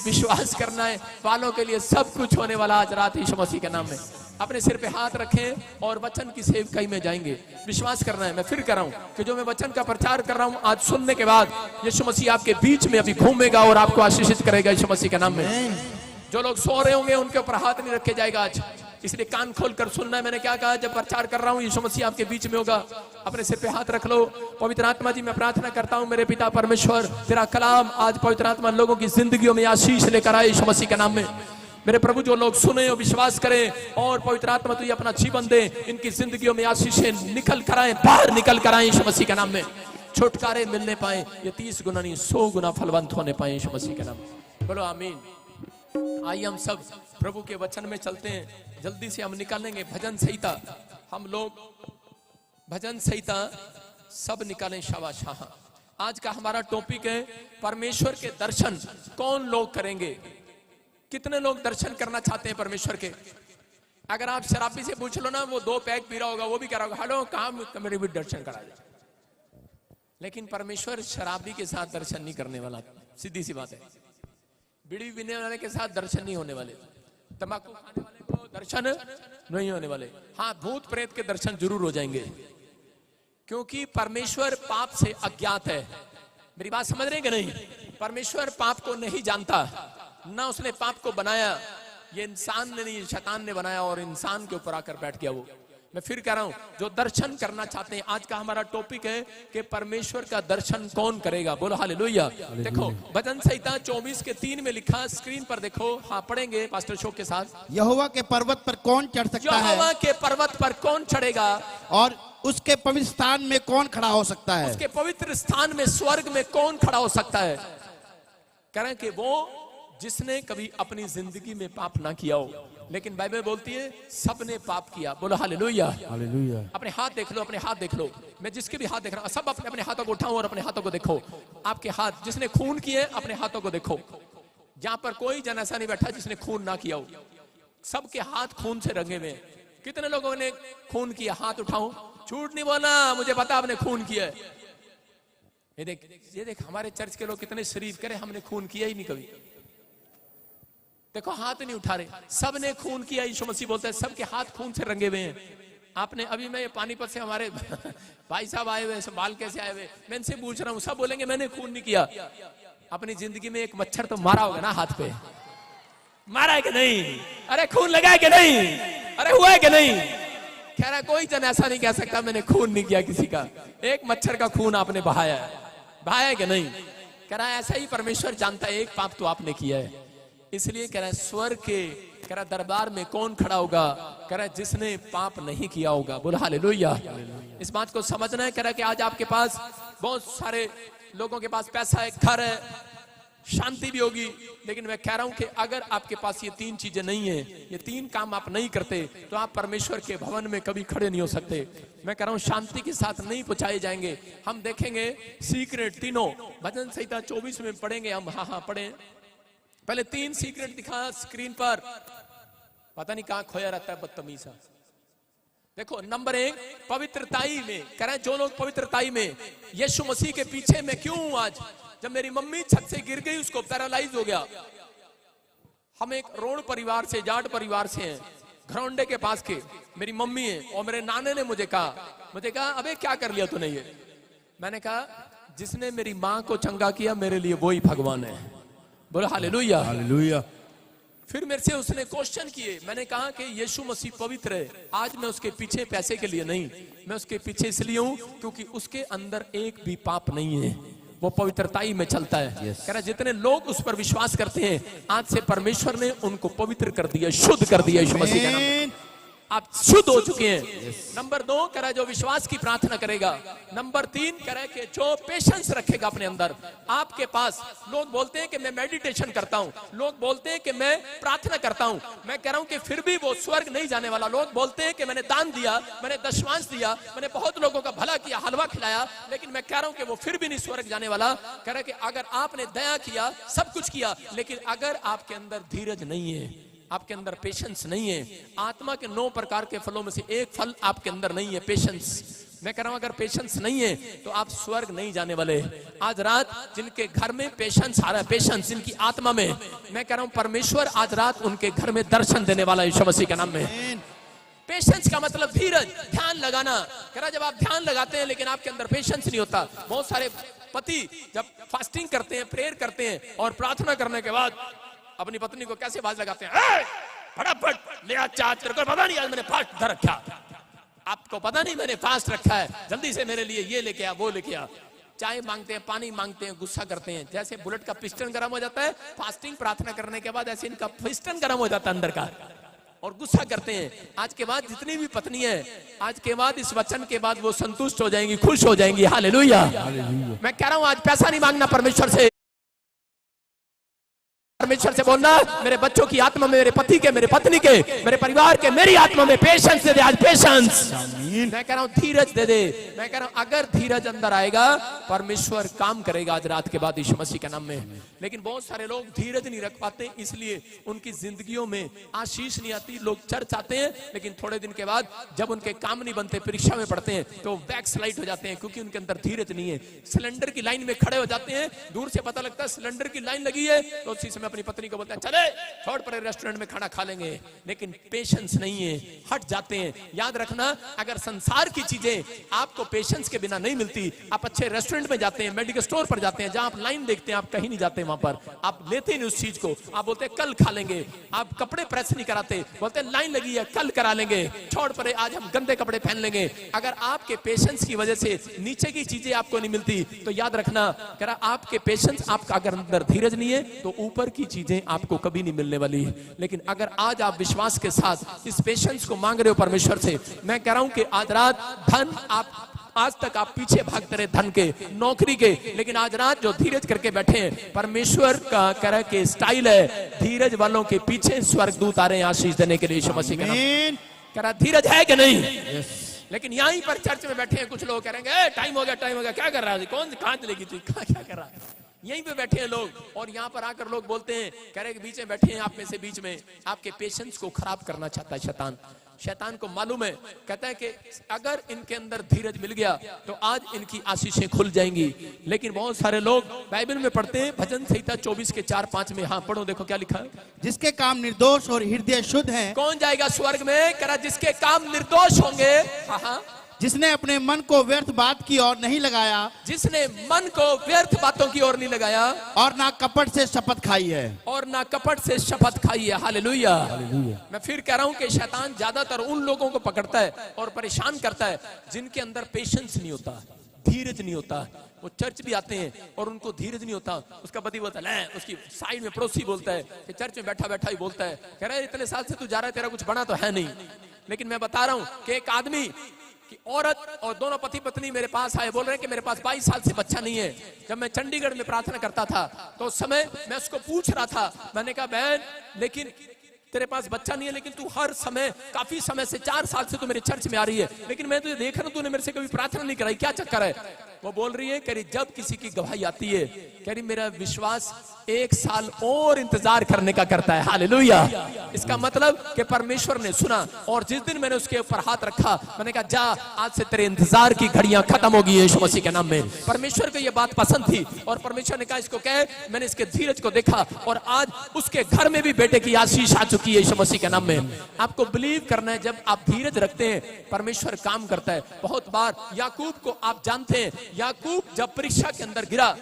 विश्वास करना है, वालों के लिए सब कुछ होने वाला आज रात यीशु मसीह के नाम में। अपने सिर पे हाथ रखें और वचन की सेवकाई में जाएंगे। विश्वास करना है, मैं फिर कर रहा हूं कि जो मैं वचन का प्रचार कर रहा हूं आज सुनने के बाद यीशु मसीह आपके बीच में अभी घूमेगा और आपको आशीषित करेगा यीशु मसीह के नाम में। जो लोग सो रहे होंगे उनके ऊपर हाथ नहीं रखे जाएगा आज, इसलिए कान खोल कर सुनना है। मैंने क्या कहा, जब प्रचार कर रहा हूं यीशु मसीह आपके बीच में होगा। अपने सिर पे हाथ रख लो। पवित्र आत्मा जी, मैं प्रार्थना करता हूं मेरे पिता परमेश्वर, तेरा कलाम आज पवित्र आत्मा लोगों की जिंदगियों में आशीष लेकर आए यीशु मसीह के नाम में। मेरे प्रभु, जो लोग सुने और विश्वास करें और पवित्र आत्मा तू अपना जीवन दे, इनकी जिंदगियों में आशीषें निकल कर आए, बाहर निकल कर आए यीशु मसीह के नाम में। छुटकारे मिलने पाए, ये 30 गुना नहीं 100 गुना फलवंत होने पाए यीशु मसीह के नाम में। बोलो आमीन। आइए हम सब प्रभु के वचन में चलते हैं। जल्दी से हम निकालेंगे भजन संहिता। हम लोग भजन संहिता सब निकालें। शाबाश। आज का हमारा टॉपिक है परमेश्वर के दर्शन कौन लोग करेंगे। कितने लोग दर्शन करना चाहते हैं परमेश्वर के? अगर आप शराबी से पूछ लो ना, वो 2 पैक पी रहा होगा, वो भी कह रहा होगा हेलो कहाँ मेरे भी दर्शन करा जाए। लेकिन परमेश्वर शराबी के साथ दर्शन नहीं करने वाला, सीधी सी बात है। बीड़ी पीने वाले के साथ दर्शन नहीं होने वाले, तंबाकू खाने वाले को दर्शन नहीं होने वाले। हाँ, भूत प्रेत के दर्शन जरूर हो जाएंगे, क्योंकि परमेश्वर पाप से अज्ञात है। मेरी बात समझ रहे हैं कि नहीं? परमेश्वर पाप को नहीं जानता, ना उसने पाप को बनाया। ये इंसान ने नहीं, शैतान ने बनाया और इंसान के ऊपर आकर बैठ गया वो। मैं फिर कह रहा हूं, जो दर्शन करना चाहते हैं, आज का हमारा टॉपिक है कि परमेश्वर का दर्शन कौन करेगा। बोलो हालेलुया। देखो भजन संहिता 24 के 3 में लिखा, स्क्रीन पर देखो। हाँ, पढ़ेंगे पास्टर शोक के साथ। यहोवा के पर्वत पर कौन चढ़ सकता है? यहोवा के पर्वत पर कौन चढ़ेगा? और उसके पवित्र स्थान में कौन खड़ा हो सकता है? उसके पवित्र स्थान में, स्वर्ग में कौन खड़ा हो सकता है? कह रहे हैं कि वो जिसने कभी अपनी जिंदगी में पाप ना किया हो। लेकिन बाइबल बोलती है सबने पाप किया। बोलो हालेलुया। हालेलुया। अपने हाथ देख लो, अपने हाथ देख लो। मैं जिसके भी हाथ देख रहा हूं, सब अपने अपने हाथों को उठाओ और अपने हाथों को देखो। आपके हाथ जिसने खून किए, अपने हाथों को देखो। जहां पर कोई जन ऐसा नहीं बैठा जिसने खून ना किया हो। सबके हाथ खून से रंगे हुए। कितने लोगों ने खून किया? हाथ उठाओ। झूठ नहीं बोलना, मुझे पता आपने खून किया। ये देख हमारे चर्च के लोग कितने शरीफ करे, हमने खून किया ही नहीं कभी। देखो हाथ नहीं उठा रहे, सब ने खून किया। यीशु मसीह बोलता है सबके हाथ खून से रंगे हुए हैं। आपने अभी, मैं पानीपत से हमारे भाई साहब आए हुए, संभाल कैसे आए हुए, मैं इनसे पूछ रहा हूँ, सब बोलेंगे मैंने खून नहीं किया। अपनी जिंदगी में एक मच्छर तो मारा होगा ना हाथ पे? मारा है कि नहीं? अरे खून लगा है कि नहीं? अरे हुआ है कि नहीं? कह रहा कोई जन ऐसा नहीं कह सकता मैंने खून नहीं किया किसी का। एक मच्छर का खून आपने बहाया है, बहाया है कि नहीं? कह रहा ऐसा ही परमेश्वर जानता है, एक पाप तो आपने किया है। इसलिए कह रहा है स्वर्ग के, कह रहा दरबार में कौन खड़ा होगा? कह रहा है जिसने पाप नहीं किया होगा। बोलो हालेलुया। इस बात को समझना है। कह रहा है कि आज आपके पास बहुत सारे लोगों के पास पैसा है, घर है, शांति भी होगी, लेकिन मैं कह रहा हूं कि अगर आपके पास ये 3 चीजें नहीं है, ये 3 काम आप नहीं करते, तो आप परमेश्वर के भवन में कभी खड़े नहीं हो सकते। मैं कह रहा हूं शांति के साथ नहीं पहुंचाए जाएंगे। हम देखेंगे सीक्रेट तीनों भजन संहिता 24 में पढ़ेंगे हम। हाँ पढ़े। पहले 3 सीक्रेट दिखा स्क्रीन पर, पता नहीं कहां खोया रहता है बदतमीज। देखो नंबर 1 पवित्रताई में। कह रहे हैं जो लोग पवित्रताई में, यीशु मसीह के पीछे मैं क्यों हूं आज? जब मेरी मम्मी छत से गिर गई, उसको पैरालाइज हो गया। हम एक रोड परिवार से, जाट परिवार से हैं, घरौंडे के पास के। मेरी मम्मी है और मेरे नाने ने मुझे कहा अबे क्या कर लिया तूने ये? मैंने कहा जिसने मेरी माँ को चंगा किया मेरे लिए वही भगवान है। बोलो हालेलुया। हालेलुया। फिर मेरे से उसने क्वेश्चन किए। मैंने कहा कि यीशु मसीह पवित्र है। आज मैं उसके पीछे पैसे के लिए नहीं, मैं उसके पीछे इसलिए हूं क्योंकि उसके अंदर एक भी पाप नहीं है, वो पवित्रताई में चलता है। कह रहा जितने लोग उस पर विश्वास करते हैं, आज से परमेश्वर ने उनको पवित्र कर दिया, शुद्ध कर दिया यीशु मसीह के नाम में। आप शुद्ध हो चुके हैं। नंबर 2 कह रहा है जो विश्वास की प्रार्थना करेगा। नंबर 3 कह रहा है कि जो पेशेंस रखेगा अपने अंदर। आपके पास लोग बोलते हैं कि मैं मेडिटेशन करता हूं, लोग बोलते हैं कि मैं प्रार्थना करता हूं, मैं कह रहा हूं कि फिर भी वो स्वर्ग नहीं जाने वाला। लोग बोलते हैं कि मैंने दान दिया, मैंने दशमांश दिया, मैंने बहुत लोगों का भला किया, हलवा खिलाया, लेकिन मैं कह रहा हूं कि वो फिर भी नहीं स्वर्ग जाने वाला। कह रहा है कि अगर आपने दया किया, सब कुछ किया, लेकिन अगर आपके अंदर धीरज नहीं है, आपके अंदर पेशेंस नहीं है, आत्मा के 9 प्रकार के फलों में से एक फल आपके अंदर नहीं है, पेशेंस, मैं कह रहा हूं अगर पेशेंस नहीं है तो आप स्वर्ग नहीं जाने वाले। आज रात जिनके घर में पेशेंस आ रहा है, पेशेंस जिनकी आत्मा में, मैं कह रहा हूं परमेश्वर आज रात उनके घर में दर्शन देने वाला है यीशु मसीह के नाम में। पेशेंस का मतलब धीरज, ध्यान लगाना। कह रहा जब आप ध्यान लगाते हैं लेकिन आपके अंदर पेशेंस नहीं होता। बहुत सारे पति जब फास्टिंग करते हैं, प्रेयर करते हैं और प्रार्थना करने के बाद अपनी पत्नी को कैसे आवाज लगाते हैं, फटाफट ले आ चाय, तेरे को पता नहीं आज मैंने फास्ट धर रखा, आपको पता नहीं मैंने फास्ट रखा है, जल्दी से मेरे लिए ये लेके आ, वो लेके आ। चाय मांगते हैं, पानी मांगते हैं, गुस्सा करते हैं। जैसे बुलेट का पिस्टन गर्म हो जाता है फास्टिंग प्रार्थना करने के बाद, ऐसे इनका पिस्टन गर्म हो जाता है अंदर का और गुस्सा करते हैं। आज के बाद जितनी भी पत्नी है, आज के बाद इस वचन के बाद वो संतुष्ट हो जाएंगी, खुश हो जाएंगी। हालेलुया। मैं कह रहा हूं आज पैसा नहीं मांगना परमेश्वर से, परमेश्वर से बोलना मेरे बच्चों की आत्मा में, मेरे पति के, मेरे पत्नी के, मेरे परिवार के, मेरी आत्मा में पेशेंस दे दे आज, पेशेंस। मैं कह रहा हूं धीरज दे दे। मैं कह रहा हूं अगर धीरज अंदर आएगा परमेश्वर काम करेगा आज रात के बाद यीशु मसीह के नाम में। लेकिन बहुत सारे लोग धीरज नहीं रख पाते, इसलिए उनकी जिंदगियों में आशीष नहीं आती। लोग चर्च आते हैं लेकिन थोड़े दिन के बाद जब उनके काम नहीं बनते, परीक्षा में पढ़ते हैं तो बैक स्लाइड हो जाते हैं, क्योंकि उनके अंदर धीरज नहीं है। सिलेंडर की लाइन में खड़े हो जाते हैं, दूर से पता लगता है सिलेंडर की लाइन लगी है तो उसी समय अपनी पत्नी को बोलते हैं चले छोड़ पर रेस्टोरेंट में खाना खा लेंगे, लेकिन पेशेंस नहीं है, हट जाते हैं। याद रखना अगर संसार की चीजें आपको पेशेंस के बिना नहीं मिलती, आप अच्छे रेस्टोरेंट में जाते हैं, मेडिकल स्टोर पर जाते हैं, जहां आप लाइन देखते हैं, आप कहीं नहीं जाते वहां पर, आप लेते नहीं उस चीज को, आप बोलते हैं कल खा लेंगे। आप कपड़े प्रेस नहीं कराते, बोलते हैं लाइन लगी है कल करा लेंगे, छोड़ परे आज हम गंदे कपड़े पहन लेंगे। अगर आपके पेशेंस की वजह से नीचे की चीजें आपको नहीं मिलती तो याद रखना कह रहा आपके पेशेंस, आपका अगर अंदर धीरज नहीं है तो ऊपर की चीजें आपको कभी नहीं मिलने वाली। लेकिन अगर आज आप विश्वास के साथ इस पेशेंस को मांग रहे हो परमेश्वर से, मैं कह रहा हूं कि आज रात धन, आप आज तक आप पीछे भागते रहे धन के, नौकरी के, लेकिन आज रात जो धीरज करके बैठे हैं, परमेश्वर का कह रहा के स्टाइल है धीरज वालों के पीछे स्वर्गदूत आ रहे हैं आशीष देने के लिए यीशु मसीह के नाम। कह रहा धीरज है कि नहीं? लेकिन यहीं पर चर्च में बैठे हैं कुछ लोग कहेंगे टाइम हो गया, टाइम हो गया, क्या कर रहा है, कौन कहां चलेगी तू, क्या कर रहा है। यहीं पे बैठे हैं लोग और यहाँ पर आकर लोग बोलते हैं, कह रहे हैं बीच में बैठे हैं आप में से, बीच में आपके पेशेंस को खराब करना चाहता है शैतान। शैतान को मालूम है, कहता है कि अगर इनके अंदर धीरज मिल गया तो आज इनकी आशीषें खुल जाएंगी। लेकिन बहुत सारे लोग बाइबल में पढ़ते हैं, भजन संहिता 24 के 4-5 में, हाँ पढ़ो देखो क्या लिखा है, जिसके काम निर्दोष और हृदय शुद्ध हैं, कौन जाएगा स्वर्ग में? कह रहा जिसके काम निर्दोष होंगे, हाँ, जिसने अपने मन को व्यर्थ बात की ओर नहीं लगाया, जिसने मन को व्यर्थ बातों की ओर नहीं लगाया, और ना कपट से शपथ खाई है, और ना कपट से शपथ खाई है। हालेलुया। मैं फिर कह रहा हूं कि शैतान ज्यादातर उन लोगों को पकड़ता है और परेशान करता है जिनके अंदर पेशेंस नहीं होता, धीरज नहीं होता। वो चर्च भी आते हैं और उनको धीरज नहीं होता। उसका पति बोलता है, उसकी साइड में पड़ोसी बोलता है कि चर्च में बैठा बैठा ही बोलता है, कह रहा है इतने साल से तू जा रहा है, तेरा कुछ बना तो है नहीं। लेकिन मैं बता रहा हूं कि एक आदमी कि औरत और दोनों पति पत्नी मेरे पास आए, बोल रहे हैं कि मेरे पास 22 साल से बच्चा नहीं है। जब मैं चंडीगढ़ में प्रार्थना करता था तो उस समय मैं उसको पूछ रहा था, मैंने कहा बहन लेकिन तेरे पास बच्चा नहीं है, लेकिन तू हर समय, काफी समय से 4 साल से तू मेरे चर्च में आ रही है, लेकिन मैं तुझे देख रहा हूं तूने मेरे से कभी प्रार्थना नहीं कराई, क्या चक्कर है? वो बोल रही है, कह रही जब किसी की गवाही आती है, कह रही मेरा विश्वास 1 साल और इंतजार करने का करता है। हालेलुया। इसका मतलब कि परमेश्वर ने सुना और जिस दिन मैंने उसके ऊपर हाथ रखा, मैंने कहा जा आज से तेरे इंतजार की घड़ियां खत्म हो गई यीशु मसीह के नाम में। परमेश्वर को यह बात पसंद थी और परमेश्वर ने कहा इसको कह, मैंने इसके धीरज को देखा और आज उसके घर में भी बेटे की आशीष आ चुकी है यीशु मसीह के नाम में। आपको बिलीव करना है, जब आप धीरज रखते हैं परमेश्वर काम करता है। बहुत बार याकूब को आप जानते हैं, याकूब जब परीक्षा के अंदर गिरा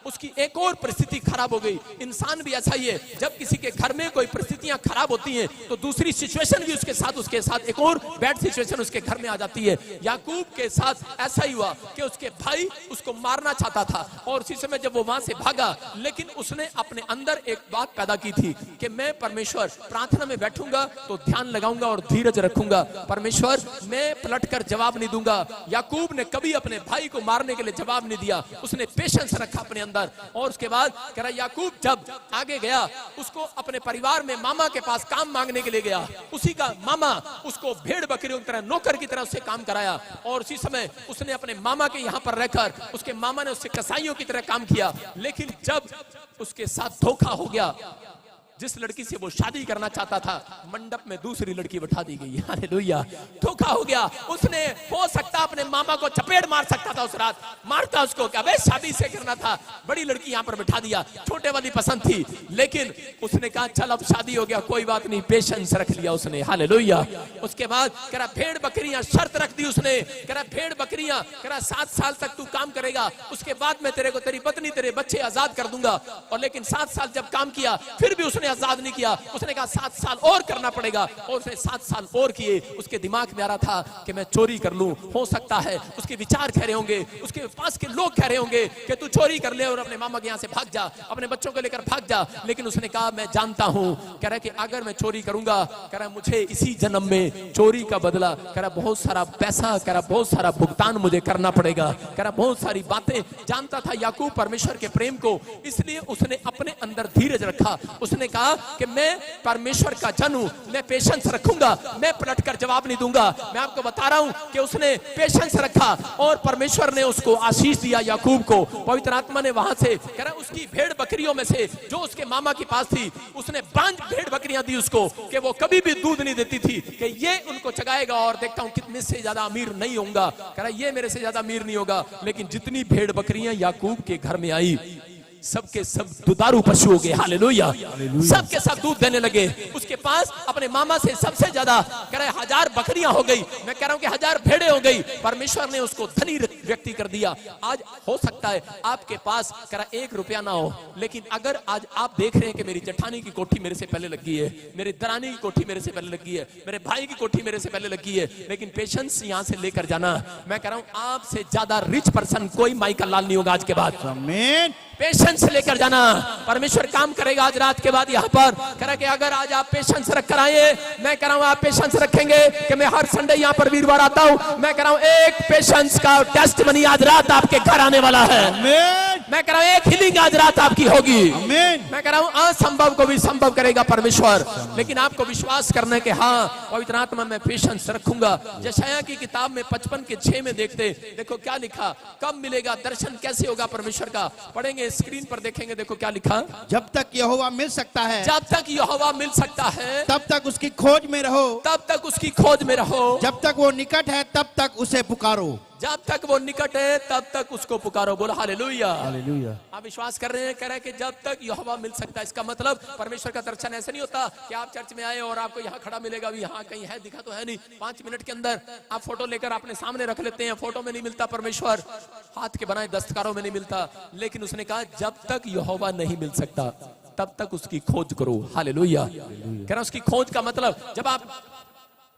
उसकी एक और परिस्थिति खराब हो गई। इंसान भी ऐसा ही है, जब किसी के घर में कोई परिस्थितियां खराब होती हैं तो दूसरी सिचुएशन भी उसके साथ एक और बैड सिचुएशन उसके घर में आ जाती है। याकूब के साथ ऐसा ही हुआ कि उसके भाई उसको मारना चाहता था और उसी समय जब वो वहां से भागा, लेकिन उसने अपने अंदर एक बात पैदा की थी कि मैं परमेश्वर प्रार्थना में बैठूंगा तो ध्यान लगाऊंगा और धीरज रखूंगा, परमेश्वर मैं पलटकर जवाब नहीं दूंगा। याकूब ने कभी अपने भाई को मारने के लिए जवाब नहीं दिया, उसने पेशेंस रखा अपने अंदर। और उसके बाद कह रहा याकूब जब आगे गया, उसको अपने परिवार में मामा के पास काम मांगने के लिए गया, उसी का मामा उसको भेड़ बकरियों की तरह नौकर की तरह उससे काम कराया और उसी समय उसने अपने मामा के यहाँ पर रहकर उसके मामा ने उससे कसाईयों की तरह काम किया। लेकिन जब उसके साथ धोखा हो गया, जिस लड़की से वो शादी करना चाहता था, मंडप में दूसरी लड़की बैठा दी गई। हालेलुया, धोखा हो गया। उसने हो सकता अपने मामा को चपेट मार सकता था, उस रात मारता उसको, क्या बे शादी से करना था, बड़ी लड़की यहाँ पर बैठा दिया, छोटे वाली पसंद थी, लेकिन उसने कहा चल अब शादी हो गया, कोई बात नहीं, पेशेंस रख लिया उसने। हालेलुया। उसके बाद कह रहा भेड़ बकरियां शर्त रख दी उसने, कह रहा भेड़ बकरियां, कह रहा 7 साल तक तू काम करेगा, उसके बाद मैं तेरे को तेरी पत्नी तेरे बच्चे आजाद कर दूंगा। और लेकिन 7 साल जब काम किया फिर भी उसने आजाद नहीं किया। उसने कहा 7 साल और करना पड़ेगा, और उसने 7 साल और किए। उसके दिमाग में आ रहा था कि मैं चोरी कर लूं, हो सकता है उसके विचार कह रहे होंगे, उसके पास के लोग कह रहे होंगे कि तू चोरी कर ले और अपने मामा के यहाँ से भाग जा, अपने बच्चों को लेकर भाग जा। लेकिन उसने कहा मैं जानता हूं, कह रहा कि अगर मैं चोरी करूंगा, कह रहा मुझे इसी जन्म में चोरी का बदला, कह रहा बहुत सारा पैसा, कह रहा बहुत सारा भुगतान मुझे करना पड़ेगा, कह रहा बहुत सारी बातें। जानता था याकूब परमेश्वर के प्रेम को, इसलिए उसने अपने अंदर धीरज रखा। उसने कहा कि मैं परमेश्वर का जन हूं, मैं पेशेंस रखूंगा, मैं पलटकर जवाब नहीं दूंगा। मैं आपको बता रहा हूं कि उसने पेशेंस रखा और परमेश्वर ने उसको आशीष दिया। याकूब को पवित्र आत्मा ने वहां से, कह रहा उसकी भेड़ बकरियों में से जो उसके मामा के पास थी, उसने 5 भेड़ बकरियां दी उसको कि वो कभी भी दूध नहीं देती थी, कि ये उनको चगाएगा और देखता हूं कितने से ज्यादा अमीर नहीं होऊंगा। कह रहा ये मेरे से ज्यादा अमीर नहीं होगा। लेकिन जितनी भेड़ बकरियां याकूब के घर में आई, सबके सब दुधारू पशु हो गए। हालेलुया, सबके सब दूध देने लगे। उसके पास अपने मामा से सबसे ज्यादा, कह रहे 1000 बकरियां हो गई, मैं कह रहा हूं कि 1000 भेड़े हो गई। परमेश्वर ने उसको धनी व्यक्ति कर दिया। आज हो सकता है आपके पास कह रहा 1 रुपया ना हो, लेकिन अगर आज आप देख रहे हैं कि मेरी जेठानी की कोठी मेरे से पहले लगी है, मेरी दरानी की कोठी मेरे से पहले लगी है, मेरे भाई की कोठी मेरे से पहले लगी है, लेकिन पेशेंस यहां से लेकर जाना, मैं कह रहा हूं आपसे ज्यादा रिच पर्सन कोई माइकल लाल नहीं होगा आज के बाद। आमीन। पेशेंस लेकर जाना, परमेश्वर काम करेगा आज रात के बाद यहाँ पर। कह रहा कि अगर आज आप पेशेंस रख कर आए, मैं कह रहा हूँ आप पेशेंस रखेंगे कि मैं हर संडे यहाँ पर वीरवार आता हूँ, मैं कह रहा हूँ एक पेशेंस का टेस्ट मनी आज रात आपके घर आने वाला है। मैं कह रहा हूँ एक हीलिंग आज रात आपकी होगी। मैं कह रहा हूँ असंभव को भी संभव करेगा परमेश्वर, लेकिन आपको विश्वास करने के हाँ पवित्र आत्मा में पेशेंस रखूंगा। यशायाह की किताब में 55:6 में देखते, देखो क्या लिखा, कब मिलेगा दर्शन, कैसे होगा परमेश्वर का, पढ़ेंगे स्क्रीन पर देखेंगे। देखो क्या लिखा, जब तक यहोवा मिल सकता है, जब तक यहोवा मिल सकता है, तब तक उसकी खोज में रहो, तब तक उसकी खोज में रहो, जब तक वो निकट है तब तक उसे पुकारो, जब तक वो निकट है तब तक उसको पुकारो। बोलो हालेलुया। हालेलुया। आप विश्वास कर रहे हैं, कह रहे हैं कि जब तक यहोवा मिल सकता है, इसका मतलब परमेश्वर का दर्शन ऐसे नहीं होता कि आप चर्च में आए और आपको यहाँ खड़ा मिलेगा, अभी यहाँ कहीं है, दिखा तो है नहीं, 5 मिनट के अंदर आप फोटो लेकर अपने सामने रख लेते हैं, फोटो में नहीं मिलता परमेश्वर, हाथ के बनाए दस्तकारों में नहीं मिलता। लेकिन उसने कहा जब तक यहोवा नहीं मिल सकता तब तक उसकी खोज करो। हालेलुया। कह रहा उसकी खोज का मतलब, जब आप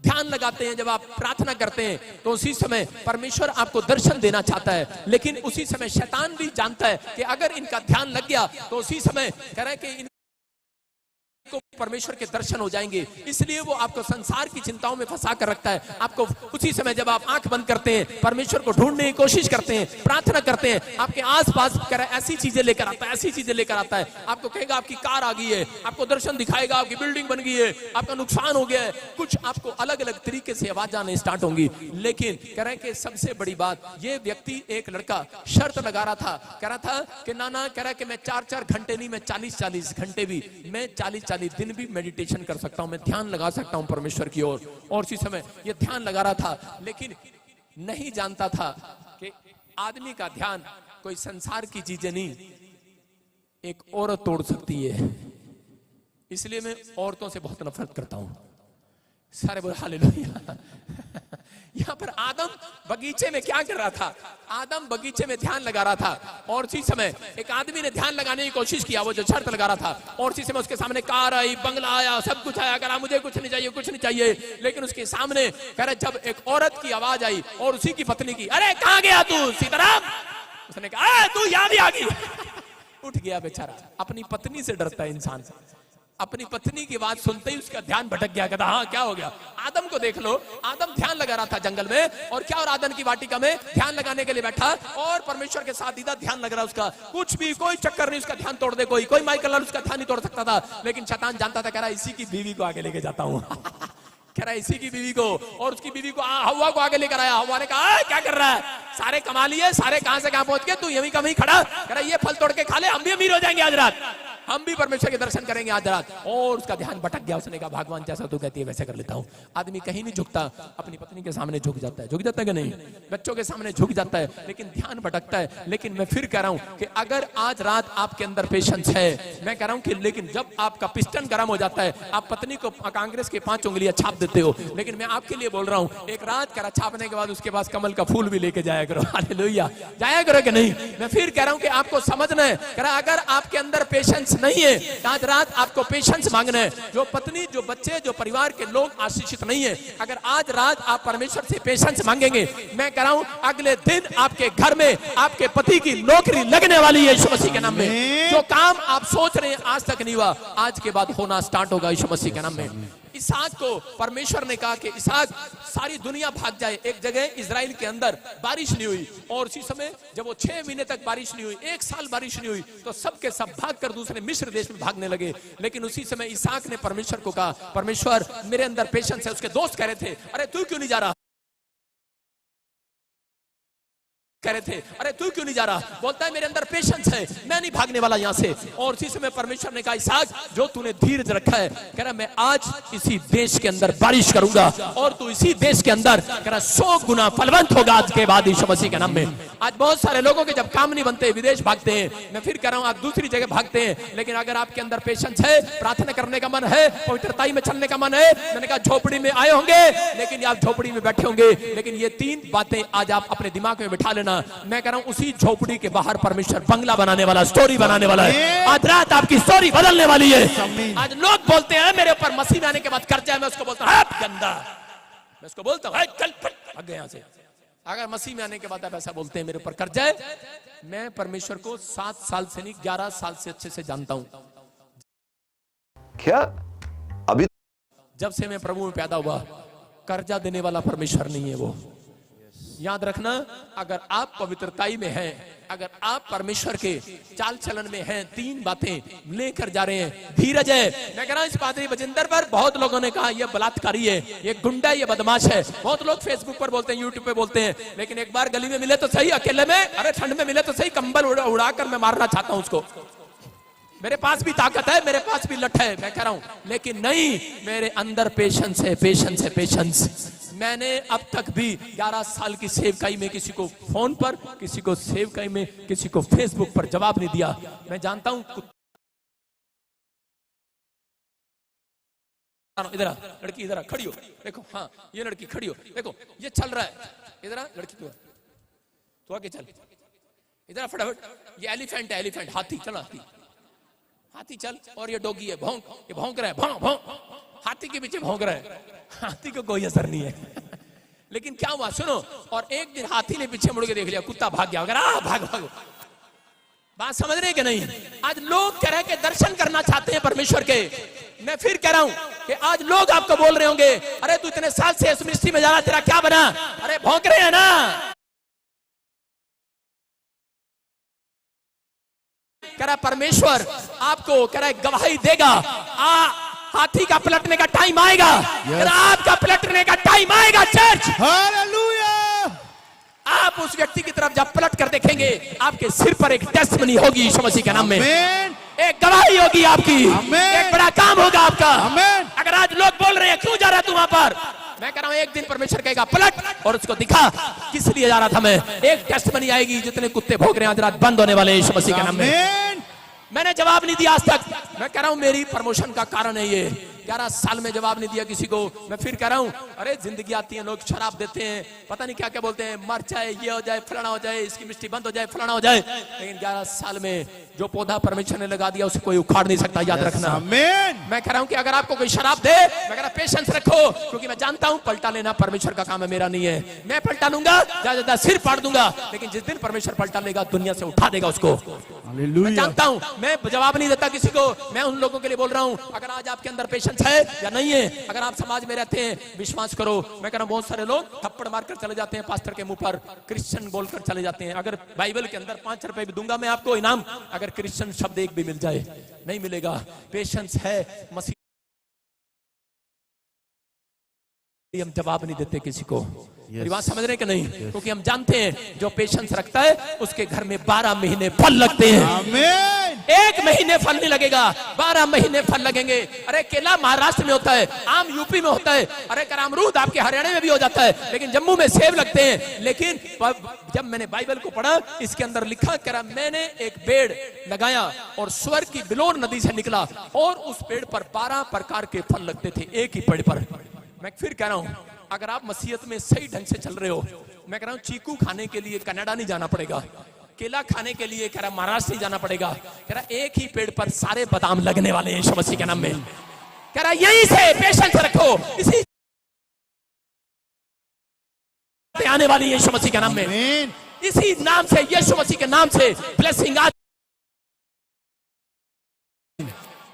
ध्यान लगाते हैं, जब आप प्रार्थना करते हैं, तो उसी समय परमेश्वर आपको दर्शन देना चाहता है, लेकिन उसी समय शैतान भी जानता है कि अगर इनका ध्यान लग गया तो उसी समय कह रहा है कि को परमेश्वर के दर्शन हो जाएंगे। इसलिए वो आपको संसार की चिंताओं में फंसा कर रखता है। आपको उसी समय जब आप आंख बंद करते हैं, परमेश्वर को ढूंढने की कोशिश करते हैं, प्रार्थना करते हैं, आपके आसपास ऐसी चीजें लेकर आता है, ऐसी चीजें लेकर आता है। आपको कहेगा आपकी कार आ गई है, आपको दर्शन दिखाएगा आपकी बिल्डिंग बन गई है, आपका नुकसान हो गया है, कुछ आपको अलग अलग तरीके से आवाज आने स्टार्ट होंगी। लेकिन कह रहे हैं कि सबसे बड़ी बात, ये व्यक्ति एक लड़का शर्त लगा रहा था, कह रहा था कि नाना, कह रहा है कि मैं 4-4 घंटे नहीं, मैं 40-40 घंटे भी, मैं 40-40 दिन भी मेडिटेशन कर सकता हूं, मैं ध्यान लगा सकता हूं परमेश्वर की ओर। और उसी समय ये ध्यान लगा रहा था, लेकिन नहीं जानता था कि आदमी का ध्यान कोई संसार की चीजें नहीं, एक औरत तोड़ सकती है। इसलिए मैं औरतों से बहुत नफरत करता हूं। सारे बोल हालेलुया। यहाँ पर आदम बगीचे में क्या कर रहा था, आदम बगीचे में ध्यान लगा रहा था, और उसी समय एक आदमी ने ध्यान लगाने की कोशिश किया, वो जो शर्त लगा रहा था, और उसी समय उसके सामने कार आई, बंगला आया, सब कुछ आया, कहा मुझे कुछ नहीं चाहिए, कुछ नहीं चाहिए। लेकिन उसके सामने कह रहा जब एक औरत की आवाज आई और उसी की पत्नी की, अरे कहाँ गया तू सीताराम, उसने कहा तू यहाँ भी आ गई। उठ गया बेचारा। अपनी पत्नी से डरता है इंसान, अपनी पत्नी की बात सुनते ही उसका ध्यान भटक गया। कहता हाँ क्या हो गया। आदम को देख लो, आदम ध्यान लगा रहा था जंगल में, और क्या, और आदम की वाटिका में ध्यान लगाने के लिए बैठा, और परमेश्वर के साथ सीधा ध्यान लग रहा उसका, कुछ भी कोई चक्कर नहीं, उसका ध्यान तोड़ दे कोई माइकल उसका ध्यान नहीं तोड़ सकता था। लेकिन शैतान जानता था, कह रहा इसी की बीवी को आगे लेके जाता हूँ। कह रहा है इसी की बीवी को, और उसकी बीवी को हवा को आगे लेकर आया। हवा ने कहा क्या कर रहा है, सारे कमा लिए, सारे कहां से कहां पहुंच गए, तू यहीं का वहीं खड़ा। कह रहा है ये फल तोड़ के खा ले, हम भी अमीर हो जाएंगे आज रात, हम भी परमेश्वर के दर्शन करेंगे आज रात। और उसका ध्यान भटक गया। उसने कहा भगवान जैसा तू कहती है वैसे कर लेता हूं। आदमी कहीं नहीं झुकता, अपनी पत्नी के सामने झुक जाता है, झुक जाता है कि नहीं, बच्चों के सामने झुक जाता है, लेकिन ध्यान भटकता है। लेकिन मैं फिर कह रहा हूं कि अगर आज रात आपके अंदर पेशेंस है, मैं कह रहा हूं कि लेकिन जब आपका पिस्टन गर्म हो जाता है, आप पत्नी को कांग्रेस की 5 उंगलियां छाप देते हो, लेकिन मैं आपके लिए बोल रहा हूं एक रात करा छापने के बाद उसके पास कमल का फूल भी लेके जाया करो। हालेलुया, जाया करो कि नहीं। मैं फिर कह रहा हूं कि आपको समझना है, कह रहा अगर आपके अंदर पेशेंस नहीं है, आज रात आपको पेशेंस मांगना है। जो पत्नी, जो बच्चे, जो परिवार के लोग आशीषित नहीं है, अगर आज रात आप परमेश्वर से पेशेंस मांगेंगे, मैं कह रहा हूं अगले दिन आपके घर में आपके पति की नौकरी लगने वाली है यीशु मसीह के नाम में। जो काम आप सोच रहे हैं आज तक नहीं हुआ, आज के बाद होना स्टार्ट होगा यीशु मसीह के नाम में। इसहाक को परमेश्वर ने कहा कि इसहाक सारी दुनिया भाग जाए। एक जगह इजराइल के अंदर बारिश नहीं हुई, और उसी समय जब वो 6 महीने तक बारिश नहीं हुई, 1 साल बारिश नहीं हुई, तो सब के सब भाग कर दूसरे मिस्र देश में भागने लगे। लेकिन उसी समय इसहाक ने परमेश्वर को कहा, परमेश्वर मेरे अंदर पेशेंस है। उसके दोस्त कह रहे थे अरे तू क्यों नहीं जा रहा, कह रहे थे अरे तू क्यों नहीं जा रहा, बोलता है मेरे अंदर पेशेंस है, मैं नहीं भागने वाला यहां से। और उसी समय परमेश्वर ने कहा इसहाक जो तूने धीरज रखा है, कह रहा मैं आज इसी देश के अंदर बारिश करूंगा, और तू इसी देश के अंदर कह रहा 100 गुना फलवंत होगा आज के बाद यीशु मसीह के नाम में। आज बहुत सारे लोगों के जब काम नहीं बनते विदेश भागते हैं, मैं फिर कह रहा हूं आप दूसरी जगह भागते हैं, लेकिन अगर आपके अंदर पेशेंस है, प्रार्थना करने का मन है, पवित्रताई में चलने का मन है, मैंने कहा झोपड़ी में आए होंगे, लेकिन आप झोपड़ी में बैठे होंगे, लेकिन ये 3 बातें आज आप अपने दिमाग में बिठा लेना। मैं कह रहा हूं उसी झोपड़ी के बाहर परमेश्वर बंगला बनाने वाला, स्टोरी बनाने वाला है। आज रात आपकी स्टोरी बदलने वाली है। आज लोग बोलते हैं मेरे ऊपर मसीह में आने के बाद कर्जा है, मैं उसको बोलता हूं गंदा, मैं उसको बोलता हूं चल भाग गए यहां से। अगर मसीह में आने के बाद आप ऐसा बोलते हैं मेरे ऊपर कर्जा है, मैं परमेश्वर को 7 साल से नहीं 11 साल से अच्छे से जानता हूं। क्या अभी जब से मैं प्रभु में पैदा हुआ, कर्जा देने वाला परमेश्वर नहीं है वो। याद रखना, अगर आप पवित्रताई में हैं, अगर आप परमेश्वर के चाल चलन में हैं, 3 बातें लेकर जा रहे हैं। धीरज है। मैं कह रहा हूं इस पादरी बजिंदर पर बहुत लोगों ने कहा यह बलात्कारी है, ये गुंडा, ये बदमाश है। बहुत लोग फेसबुक पर बोलते हैं, यूट्यूब पे बोलते हैं, लेकिन एक बार गली में मिले तो सही, अकेले में, अरे ठंड में मिले तो सही, कंबल उड़ाकर मैं मारना चाहता हूं उसको। मेरे पास भी ताकत है, मेरे पास भी लठ है, मैं कह रहा हूं, लेकिन नहीं, मेरे अंदर पेशेंस है, पेशेंस है, पेशेंस। मैंने अब तक भी 11 साल की सेवकाई में किसी को फोन पर, किसी को सेवकाई में, किसी को फेसबुक पर जवाब नहीं दिया। मैं जानता हूं इधर लड़की, इधर खड़ी हो, देखो, हाँ ये लड़की खड़ी हो, देखो ये चल रहा है, इधर लड़की, तू आगे चल, इधर फटाफट। ये एलिफेंट है, एलिफेंट, हाथी, चल हाथी, हाथी चल। और ये डॉगी है, भौंक, ये भौंक रहा है, भौंक भौंक, हाथी के पीछे भौंक रहा है। हाथी को कोई असर नहीं है। लेकिन क्या हुआ सुनो, और एक दिन हाथी ने पीछे मुड़ के देख लिया, कुत्ता भाग गया, अगर भाग भागो। बात समझ रहे कि नहीं? आज लोग कह रहे हैं कि दर्शन करना चाहते हैं परमेश्वर के। मैं फिर कह रहा हूं कि आज लोग आपको बोल रहे होंगे अरे तू इतने साल से इस मिनिस्ट्री में जा रहा, तेरा क्या बना? अरे भौंक रहे हैं ना। कह रहा परमेश्वर आपको कह रहा गवाही देगा, हाथी का पलटने का टाइम आएगा, आपका पलटने का टाइम आएगा चर्च। हालेलुया। आप उस व्यक्ति की तरफ जब पलट कर देखेंगे, आपके सिर पर एक टेस्टमनी होगी यीशु मसीह के नाम में, एक गवाही होगी आपकी, एक बड़ा काम होगा आपका। अगर आज लोग बोल रहे हैं क्यों जा रहा तू वहां पर, मैं कह रहा हूं एक दिन परमेश्वर कहेगा पलट और उसको दिखा किस लिए जा रहा था मैं। एक टेस्टमनी आएगी, जितने कुत्ते भौंक रहे हैं आज रात बंद होने वाले यीशु मसीह के नाम में। मैंने जवाब नहीं दिया आज तक। मैं कह रहा हूं मेरी प्रमोशन का कारण है ये। 11 साल में जवाब नहीं दिया किसी को। मैं फिर कह रहा हूं अरे जिंदगी आती है, लोग शराब देते हैं, पता नहीं क्या क्या बोलते हैं, मर जाए, ये हो जाए, फलाना हो जाए, इसकी मिस्ट्री बंद हो जाए, फलाना हो जाए। लेकिन 11 साल में जो पौधा परमेश्वर ने लगा दिया उसे कोई उखाड़ नहीं सकता, याद रखना। मैं कह रहा हूं कि अगर आपको कोई शराब दे, मैं कह रहा पेशेंस रखो, क्योंकि मैं जानता हूं पलटा लेना परमेश्वर का काम है, मेरा नहीं है। मैं पलटा लूंगा, ज्यादा सिर फाड़ दूंगा, लेकिन जिस दिन परमेश्वर पलटा लेगा दुनिया से उठा देगा उसको। मैं जानता हूं, मैं जवाब नहीं देता किसी को। मैं उन लोगों के लिए बोल रहा हूं अगर आज आपके अंदर पेशेंस है या नहीं है, अगर आप समाज में रहते हैं, विश्वास करो। मैं कह रहा हूं बहुत सारे लोग थप्पड़ मारकर चले जाते हैं पास्टर के मुंह पर, क्रिश्चियन बोलकर चले जाते हैं। अगर बाइबल के अंदर 5 रुपए भी दूंगा मैं आपको इनाम, अगर क्रिश्चियन शब्द एक भी मिल जाए, नहीं मिलेगा। पेशेंस है मसीह हम जवाब नहीं देते किसी को। मेरी बात समझ रहे कि नहीं? क्योंकि हम जानते हैं जो पेशेंस रखता है उसके घर में 12 महीने फल लगते हैं। आमीन। 1 महीने फल नहीं लगेगा, 12 महीने फल लगेंगे। अरे केला महाराष्ट्र में होता है, आम यूपी में होता है, अरे अमरूद आपके हरियाणा में भी हो जाता है, लेकिन जम्मू में सेब लगते हैं। लेकिन जब मैंने बाइबल को पढ़ा, इसके अंदर लिखा करा मैंने एक पेड़ लगाया और स्वर्ग की बिलोर नदी से निकला और उस पेड़ पर 12 प्रकार के फल लगते थे, एक ही पेड़ पर। मैं फिर कह रहा हूं, अगर आप मसीहत में सही ढंग से चल रहे हो, मैं कह रहा हूं चीकू खाने के लिए कनाडा नहीं जाना पड़ेगा, केला खाने के लिए कह रहा महाराष्ट्र नहीं जाना पड़ेगा। कह रहा एक ही पेड़ पर सारे बादाम लगने वाले हैं यीशु मसीह के नाम में। कह रहा यहीं से पेशेंस रखो, इसी आने वाली यीशु मसीह के नाम में, इसी नाम से, यीशु मसीह के नाम से ब्लेसिंग आ।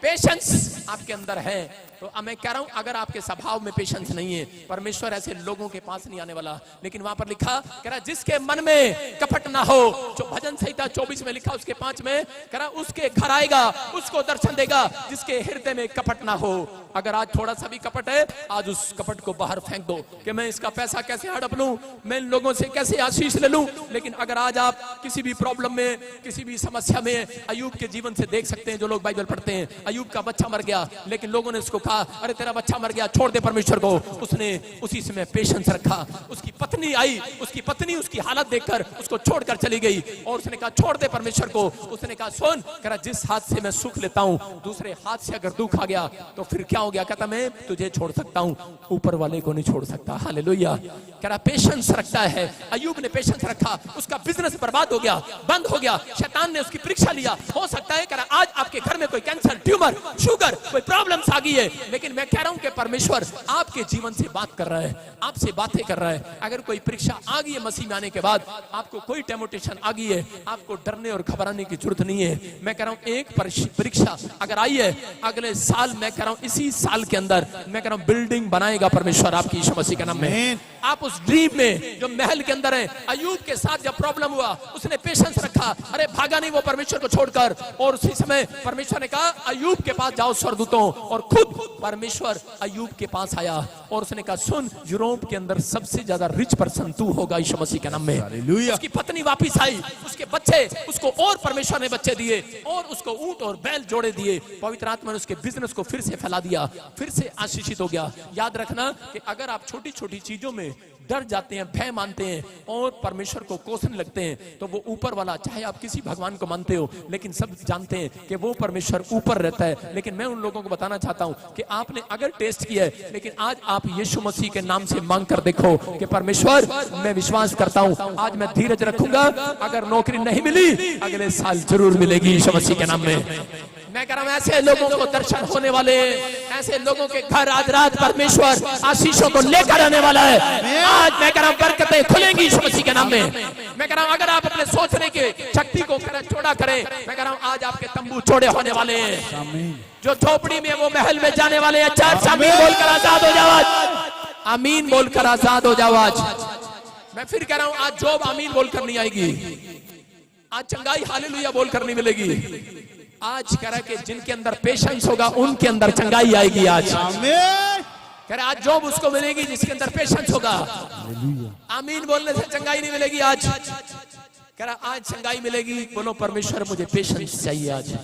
पेशेंस आपके अंदर है तो मैं कह रहा हूं अगर आपके स्वभाव में पेशेंस नहीं है, परमेश्वर ऐसे लोगों के पास नहीं आने वाला। लेकिन वहां पर लिखा कह रहा जिसके मन में कपट ना हो, जो भजन संहिता 24 में लिखा उसके 5 में कह रहा उसके घर आएगा, उसको दर्शन देगा जिसके हृदय में कपट ना हो। अगर आज थोड़ा सा भी कपट है, आज उस कपट को बाहर फेंक दो कि मैं इसका पैसा कैसे हड़प लूं, मैं इन लोगों से कैसे आशीष ले लूं। लेकिन अगर आज आप किसी भी प्रॉब्लम में, किसी भी समस्या में, अय्यूब के जीवन से देख सकते हैं, जो लोग बाइबल पढ़ते हैं, अय्यूब का बच्चा मर गया, लेकिन लोगों ने उसको कहा अरे तेरा बच्चा मर गया, छोड़ दे परमेश्वर को। उसने उसी समय पेशेंस रखा। उसकी पत्नी आई, उसकी पत्नी उसकी हालत देखकर उसको छोड़कर चली गई और उसने कहा छोड़ दे परमेश्वर को। उसने कहा सुन, कह जिस हाथ से मैं सुख लेता हूं, दूसरे हाथ से अगर दुख आ गया तो फिर क्या हो गया? कहता मैं तुझे छोड़ सकता हूं, ऊपर वाले को नहीं छोड़ सकता। हालेलुया। कह रहा पेशेंस रखता है। अय्यूब ने पेशेंस रखा, उसका बिजनेस बर्बाद हो गया, बंद हो गया, शैतान ने उसकी परीक्षा लिया। हो सकता है कह रहा आज आपके घर में कोई कैंसर, ट्यूमर, शुगर, कोई प्रॉब्लम्स आ गई है, लेकिन मैं कह रहा हूं कि परमेश्वर आपके जीवन से बात कर रहा है, आपसे बातें कर रहा है। अगर कोई परीक्षा आ गई है मसीह में आने के बाद, आपको कोई टेम्पटेशन आ गई है, आपको डरने और घबराने की जरूरत नहीं है। मैं कह रहा हूं एक परीक्षा अगर आई है, अगले साल मैं कह रहा हूं इसी साल के अंदर मैं कह रहा हूं बिल्डिंग बनाएगा परमेश्वर आपकी यीशु मसीह के नाम में। आप उस ड्रीम में जो महल के अंदर है, अय्यूब के साथ जब प्रॉब्लम हुआ उसने पेशेंस रखा, अरे भागा नहीं वो परमेश्वर को छोड़कर, और उसी समय परमेश्वर ने कहा अय्यूब के पास जाओ स्वर्गदूतों, और खुद परमेश्वर अय्यूब के पास आया और उसने कहा सुन, यूरोप के अंदर सबसे ज्यादा रिच पर्सन तू होगा यीशु मसीह के नाम में। उसकी पत्नी वापस आई, उसके बच्चे, उसको और परमेश्वर ने बच्चे दिए और उसको ऊंट और बैल जोड़े दिए। पवित्र आत्मा ने उसके बिजनेस को फिर से फैला दिया, फिर से आशीषित हो गया। याद रखना कि अगर आप छोटी छोटी चीजों में डर जाते हैं, भय मानते हैं और परमेश्वर को कोसने लगते हैं, तो वो ऊपर वाला, चाहे आप किसी भगवान को मानते हो, लेकिन सब जानते हैं कि वो परमेश्वर ऊपर रहता है। लेकिन मैं उन लोगों को बताना चाहता हूं कि आपने अगर टेस्ट किया है, लेकिन आज आप यीशु मसीह के नाम से मांग कर देखो कि परमेश्वर मैं विश्वास करता हूं, आज मैं धीरज रखूंगा, अगर नौकरी नहीं मिली अगले साल जरूर मिलेगी यीशु मसीह के नाम में। मैं कह रहा हूं ऐसे लोगों को दर्शन होने वाले, ऐसे लोगों के घर आज रात परमेश्वर आशीषों को लेकर आने वाला है। आज मैं कह रहा हूं बरकतें खुलेंगी यीशु मसीह के नाम में। मैं कह रहा हूं अगर आप अपने सोचने की शक्ति को चौड़ा करें, मैं कह रहा हूं आज आपके तंबू चौड़े होने वाले हैं। जो झोपड़ी में वो महल में जाने वाले हैं। चार आमीन बोलकर आजाद हो जाओ आज, आमीन बोलकर आजाद हो जाओ आज। मैं फिर कह रहा हूं आज जॉब आमीन बोलकर नहीं आएगी, आज चंगाई हालेलुया बोलकर नहीं मिलेगी। आज कह रहा कि जिनके अंदर पेशेंस होगा उनके अंदर चंगाई आएगी। आज कह रहा आज जॉब उसको मिलेगी जिसके अंदर पेशेंस होगा। आमीन बोलने से चंगाई नहीं मिलेगी। आज कह रहा आज चंगाई मिलेगी। बोलो परमेश्वर मुझे पेशेंस चाहिए। आज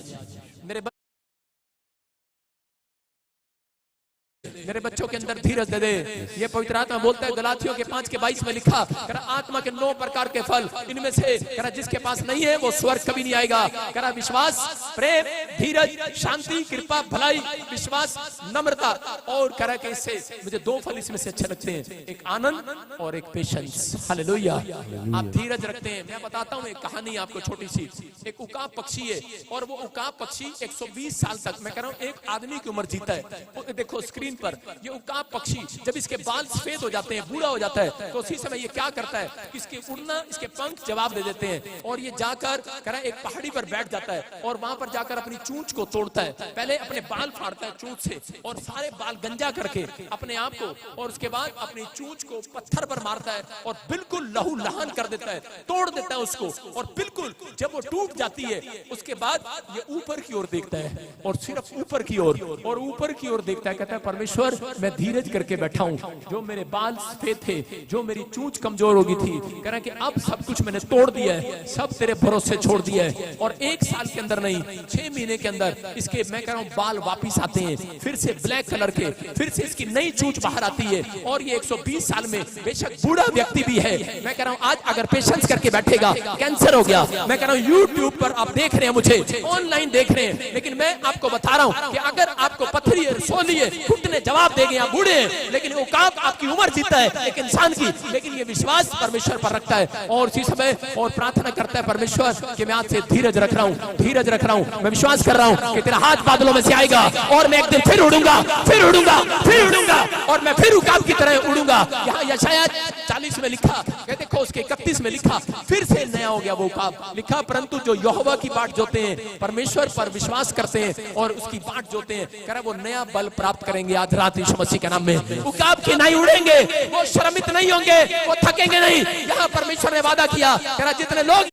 मेरे बच्चों के अंदर धीरज दे दे। ये पवित्र आत्मा बोलता है गलातियों के 5:22 में लिखा, कह रहा आत्मा के 9 प्रकार के फल, इनमें से कह रहा जिसके पास नहीं है वो स्वर्ग कभी नहीं आएगा। कह रहा विश्वास, प्रेम, धीरज, शांति, कृपा, भलाई, विश्वास, नम्रता, और कह रहा कि इससे मुझे 2 फल इसमें से अच्छे लगते हैं, एक आनंद और एक पेशेंस। हालेलुया। आप धीरज रखते हैं। मैं बताता हूँ एक कहानी आपको छोटी सी। एक उकाब पक्षी है और वो उकाब पक्षी 120 साल तक, मैं कह रहा हूँ एक आदमी की उम्र जीता है। देखो स्क्रीन पर ये उकाब पक्षी जब इसके बाल सफेद हो जाते हैं, बूढ़ा हो जाता है, तो उसी समय ये क्या करता है, इसके उड़ना, इसके पंख जवाब दे देते हैं और ये जाकर कह रहा एक पहाड़ी पर बैठ जाता है और वहां पर जाकर अपनी चूंच को तोड़ता है। पहले अपने बाल फाड़ता है चूंच से और सारे बाल गंजा करके अपने आप को, और उसके बाद अपनी चूंच को पत्थर पर मारता है और बिल्कुल लहू लहान कर देता है, तोड़ देता है उसको। और बिल्कुल जब वो टूट जाती है उसके बाद ये ऊपर की ओर देखता है और सिर्फ ऊपर की ओर, और ऊपर की ओर देखता है, कहता है परमेश्वर मैं धीरज करके बैठा हूँ, जो मेरे बाल सफेद थे, जो मेरी चूंच कमजोर हो गई थी, कह रहा है कि अब सब कुछ मैंने तोड़ दिया है, सब तेरे भरोसे छोड़ दिया है। और 1 साल के अंदर नहीं, 6 महीने के अंदर इसके मैं कह रहा हूँ बाल वापिस आते हैं, फिर से ब्लैक कलर के, फिर से इसकी नई चूंच बाहर आती है। और ये 120 साल में बेशक बूढ़ा व्यक्ति भी है, मैं कह रहा हूँ आज अगर पेशेंस करके बैठेगा, कैंसर हो गया, मैं कह रहा हूँ यूट्यूब पर आप देख रहे हैं, मुझे ऑनलाइन देख रहे हैं, लेकिन मैं आपको बता रहा हूँ कि अगर आपको पत्थरी है, सोली है, घुटने जवाब देंगे, आप बूढ़े हैं, लेकिन वो काम आपकी उम्र जीता है एक इंसान की, लेकिन ये विश्वास परमेश्वर पर रखता है और उसी समय और प्रार्थना करता है परमेश्वर कि मैं आज से धीरज रख रहा हूँ, धीरज रख रहा हूँ, मैं विश्वास कर रहा हूँ कि तेरा हाथ बादलों में से आएगा और मैं एक दिन फिर उड़ूंगा, फिर उड़ूंगा, फिर उड़ूंगा और मैं फिर उकाब की तरह उड़ूंगा। यहाँ यशायाह 40 में लिखा, देखो उसके 31 में लिखा, फिर से नया हो गया वो उकाब लिखा, परंतु जो यहोवा की बाट जोते हैं, परमेश्वर पर विश्वास करते हैं और उसकी बाट जोते हैं, कह रहा वो नया बल प्राप्त करेंगे आज रात यीशु मसीह के नाम में। उकाब के नहीं उड़ेंगे, वो श्रमित नहीं होंगे, वो थकेंगे नहीं। यहाँ परमेश्वर ने वादा किया, कह रहा जितने लोग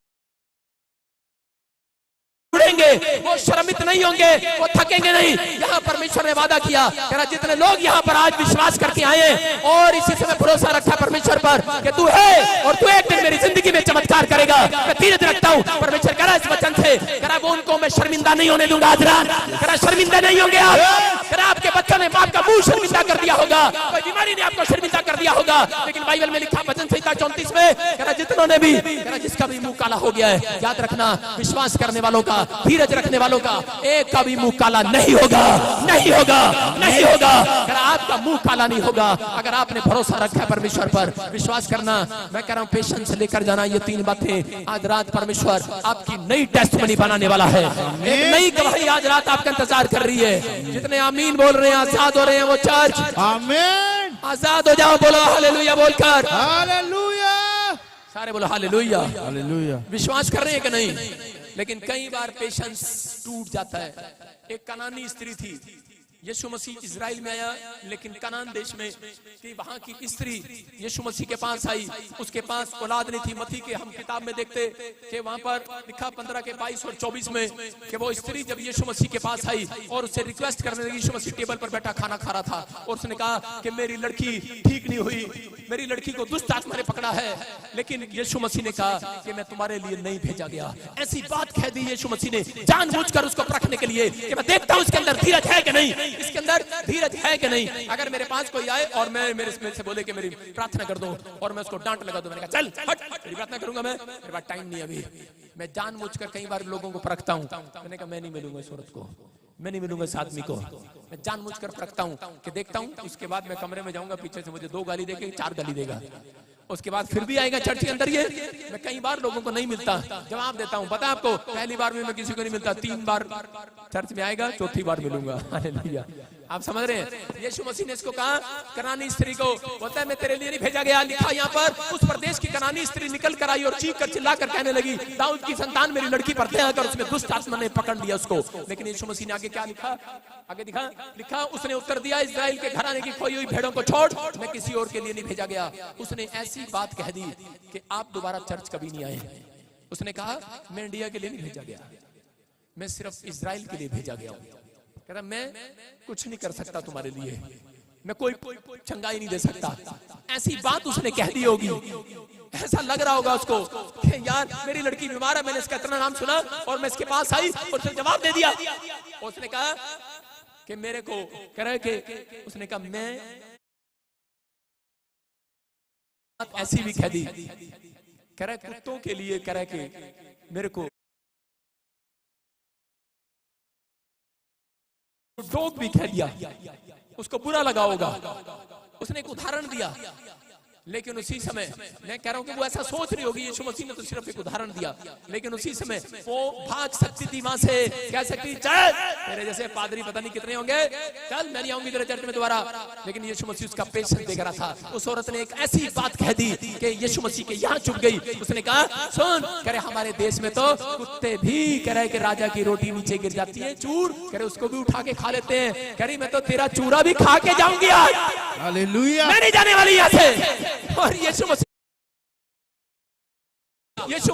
उड़ेंगे वो श्रमित नहीं होंगे, वो थकेंगे नहीं। यहाँ परमेश्वर ने वादा किया, कह रहा जितने लोग यहाँ पर आज विश्वास करके आए और इसी समय भरोसा रखा परमेश्वर पर कि तू है और तू एक दिन मेरी जिंदगी में चमत्कार करेगा, मैं धीरज रखता हूँ। परमेश्वर कह रहा इस वचन से, कह रहा वो उनको मैं शर्मिंदा नहीं होने दूंगा आज रात, कह रहा शर्मिंदा नहीं होंगे आप, कह रहा आपके बच्चों ने आपका मुंह शर्मिंदा कर दिया होगा, कोई बीमारी ने आपको शर्मिंदा कर दिया होगा, लेकिन बाइबल में लिखा वचन संहिता 34 में, कह रहा जितनों ने भी, कह रहा जिसका भी मुंह काला हो गया है, याद रखना विश्वास करने वालों का, धीरज रखने वालों का एक का भी मुंह काला नहीं होगा, नहीं होगा, नहीं होगा। अगर आपका मुंह काला नहीं होगा, अगर आपने भरोसा रखा है परमेश्वर पर, विश्वास करना, मैं कह रहा हूं पेशेंस लेकर जाना, ये 3 बातें आज रात परमेश्वर आपकी नई टेस्टमनी बनाने वाला है। एक नई गवाही आज रात आपका इंतजार कर रही है। जितने आमीन बोल रहे हैं, आजाद हो रहे हैं वो चर्च, आमीन, आजाद हो जाओ, बोलो हालेलुया बोलकर, हालेलुया, सारे बोलो हालेलुया, हालेलुया। विश्वास कर रहे हैं कि नहीं? लेकिन कई बार पेशेंस टूट जाता है। एक कनानी स्त्री थी, यीशु मसीह इजराइल में आया, लेकिन कनान देश में कि वहां की स्त्री यीशु मसीह के पास आई, उसके पास औलाद नहीं थी। मत्ती के हम किताब में देखते कि वहां पर लिखा 15 के 22 और 24 में कि वो स्त्री जब यीशु मसीह के पास आई और उससे रिक्वेस्ट करने लगी, यीशु मसीह टेबल पर बैठा खाना खा रहा था और उसने कहा कि मेरी लड़की ठीक नहीं हुई, मेरी लड़की को दुष्ट आत्मा ने पकड़ा है, लेकिन यीशु मसीह ने कहा कि मैं तुम्हारे लिए नहीं भेजा गया। ऐसी बात कह दी यीशु मसीह ने जानबूझकर उसको परखने के लिए कि मैं देखता हूं इसके अंदर धीरज है कि नहीं, इसके अंदर धीरज है कि नहीं। अगर मेरे पास कोई आए और मैं मेरे से बोले कि मेरी प्रार्थना कर दो और मैं उसको डांट लगा दूं, मैंने कहा चल हट, तेरी प्रार्थना करूंगा मैं, मेरे पास टाइम नहीं अभी। मैं जानबूझकर कई बार लोगों को परखता हूं, मैंने कहा मैं नहीं मिलूंगा इस औरत को, मैं नहीं मिलूंगा इस आदमी को, मैं जानबूझकर परखता हूं कि देखता हूं, उसके बाद मैं कमरे में जाऊंगा, पीछे से मुझे 2 गाली देके 4 गाली देगा, उसके बाद फिर भी आएगा चर्च के अंदर। ये मैं कई बार लोगों को नहीं मिलता, जवाब देता हूं, पता है आपको, पहली बार में मैं किसी को नहीं मिलता, 3 बार चर्च में आएगा, 4थी बार मिलूंगा। हालेलुया, आप समझ रहे हैं? यीशु मसीह ने इसको कहा, कनानी स्त्री को, बोलता है मैं तेरे लिए नहीं भेजा गया। लिखा यहाँ पर उस प्रदेश की कनानी स्त्री निकल कर आई और चीख कर चिल्ला कर कहने लगी, दाऊद की संतान मेरी लड़की पर दया कर, उसमें दुष्ट आत्मा ने पकड़ लिया उसको। लेकिन यीशु मसीह ने आगे क्या लिखा, आगे दिखा, लिखा उसने उत्तर दिया, इस्राएल के घराने की खोई हुई भेड़ों को छोड़, मैं किसी और के लिए नहीं भेजा गया। उसने ऐसी बात कह दी कि आप दोबारा चर्च कभी नहीं आए। उसने कहा मैं इंडिया के लिए नहीं भेजा गया, मैं सिर्फ इजराइल के लिए भेजा गया हूं। कह रहा मैं कुछ नहीं कर सकता तुम्हारे लिए, मैं कोई चंगाई नहीं दे सकता। ऐसी बात उसने कह दी होगी, ऐसा लग रहा होगा उसको कि यार मेरी लड़की बीमार है, मैंने इसका इतना नाम सुना और मैं इसके पास आई और उसने जवाब दे दिया। उसने कहा कि मेरे को, कह रहा है कि उसने कहा मैं ऐसी भी कह दी, कह रहा है कुत्तों के लिए, कह रहा है कि मेरे को डॉग भी कह दिया, उसको बुरा लगा होगा। उसने एक उदाहरण दिया, लेकिन उसी समय मैं कह रहा हूं कि वो ऐसा सोच रही होगी, यीशु मसीह ने तो सिर्फ एक उदाहरण दिया, लेकिन उसी समय वो भाग सकती थी वहां से, कह सकती चल मेरे जैसे पादरी पता नहीं कितने होंगे, चल मैं नहीं आऊंगी तेरे चर्च में दोबारा। लेकिन यीशु मसीह उसका पेशेंस देख रहा था। उस औरत ने एक ऐसी बात कह दी कि यीशु मसीह के यहाँ चुप गई। उसने कहा सुन, कह रहे हमारे देश में तो कुत्ते भी, कह रहे कि राजा की रोटी नीचे गिर जाती है, चूर, कह रहे उसको भी उठा के खा लेते हैं। कह रही मैं तो तेरा चूरा भी खा के जाऊंगी आज, हालेलुया, मैं नहीं जाने वाली यहाँ से। और यीशु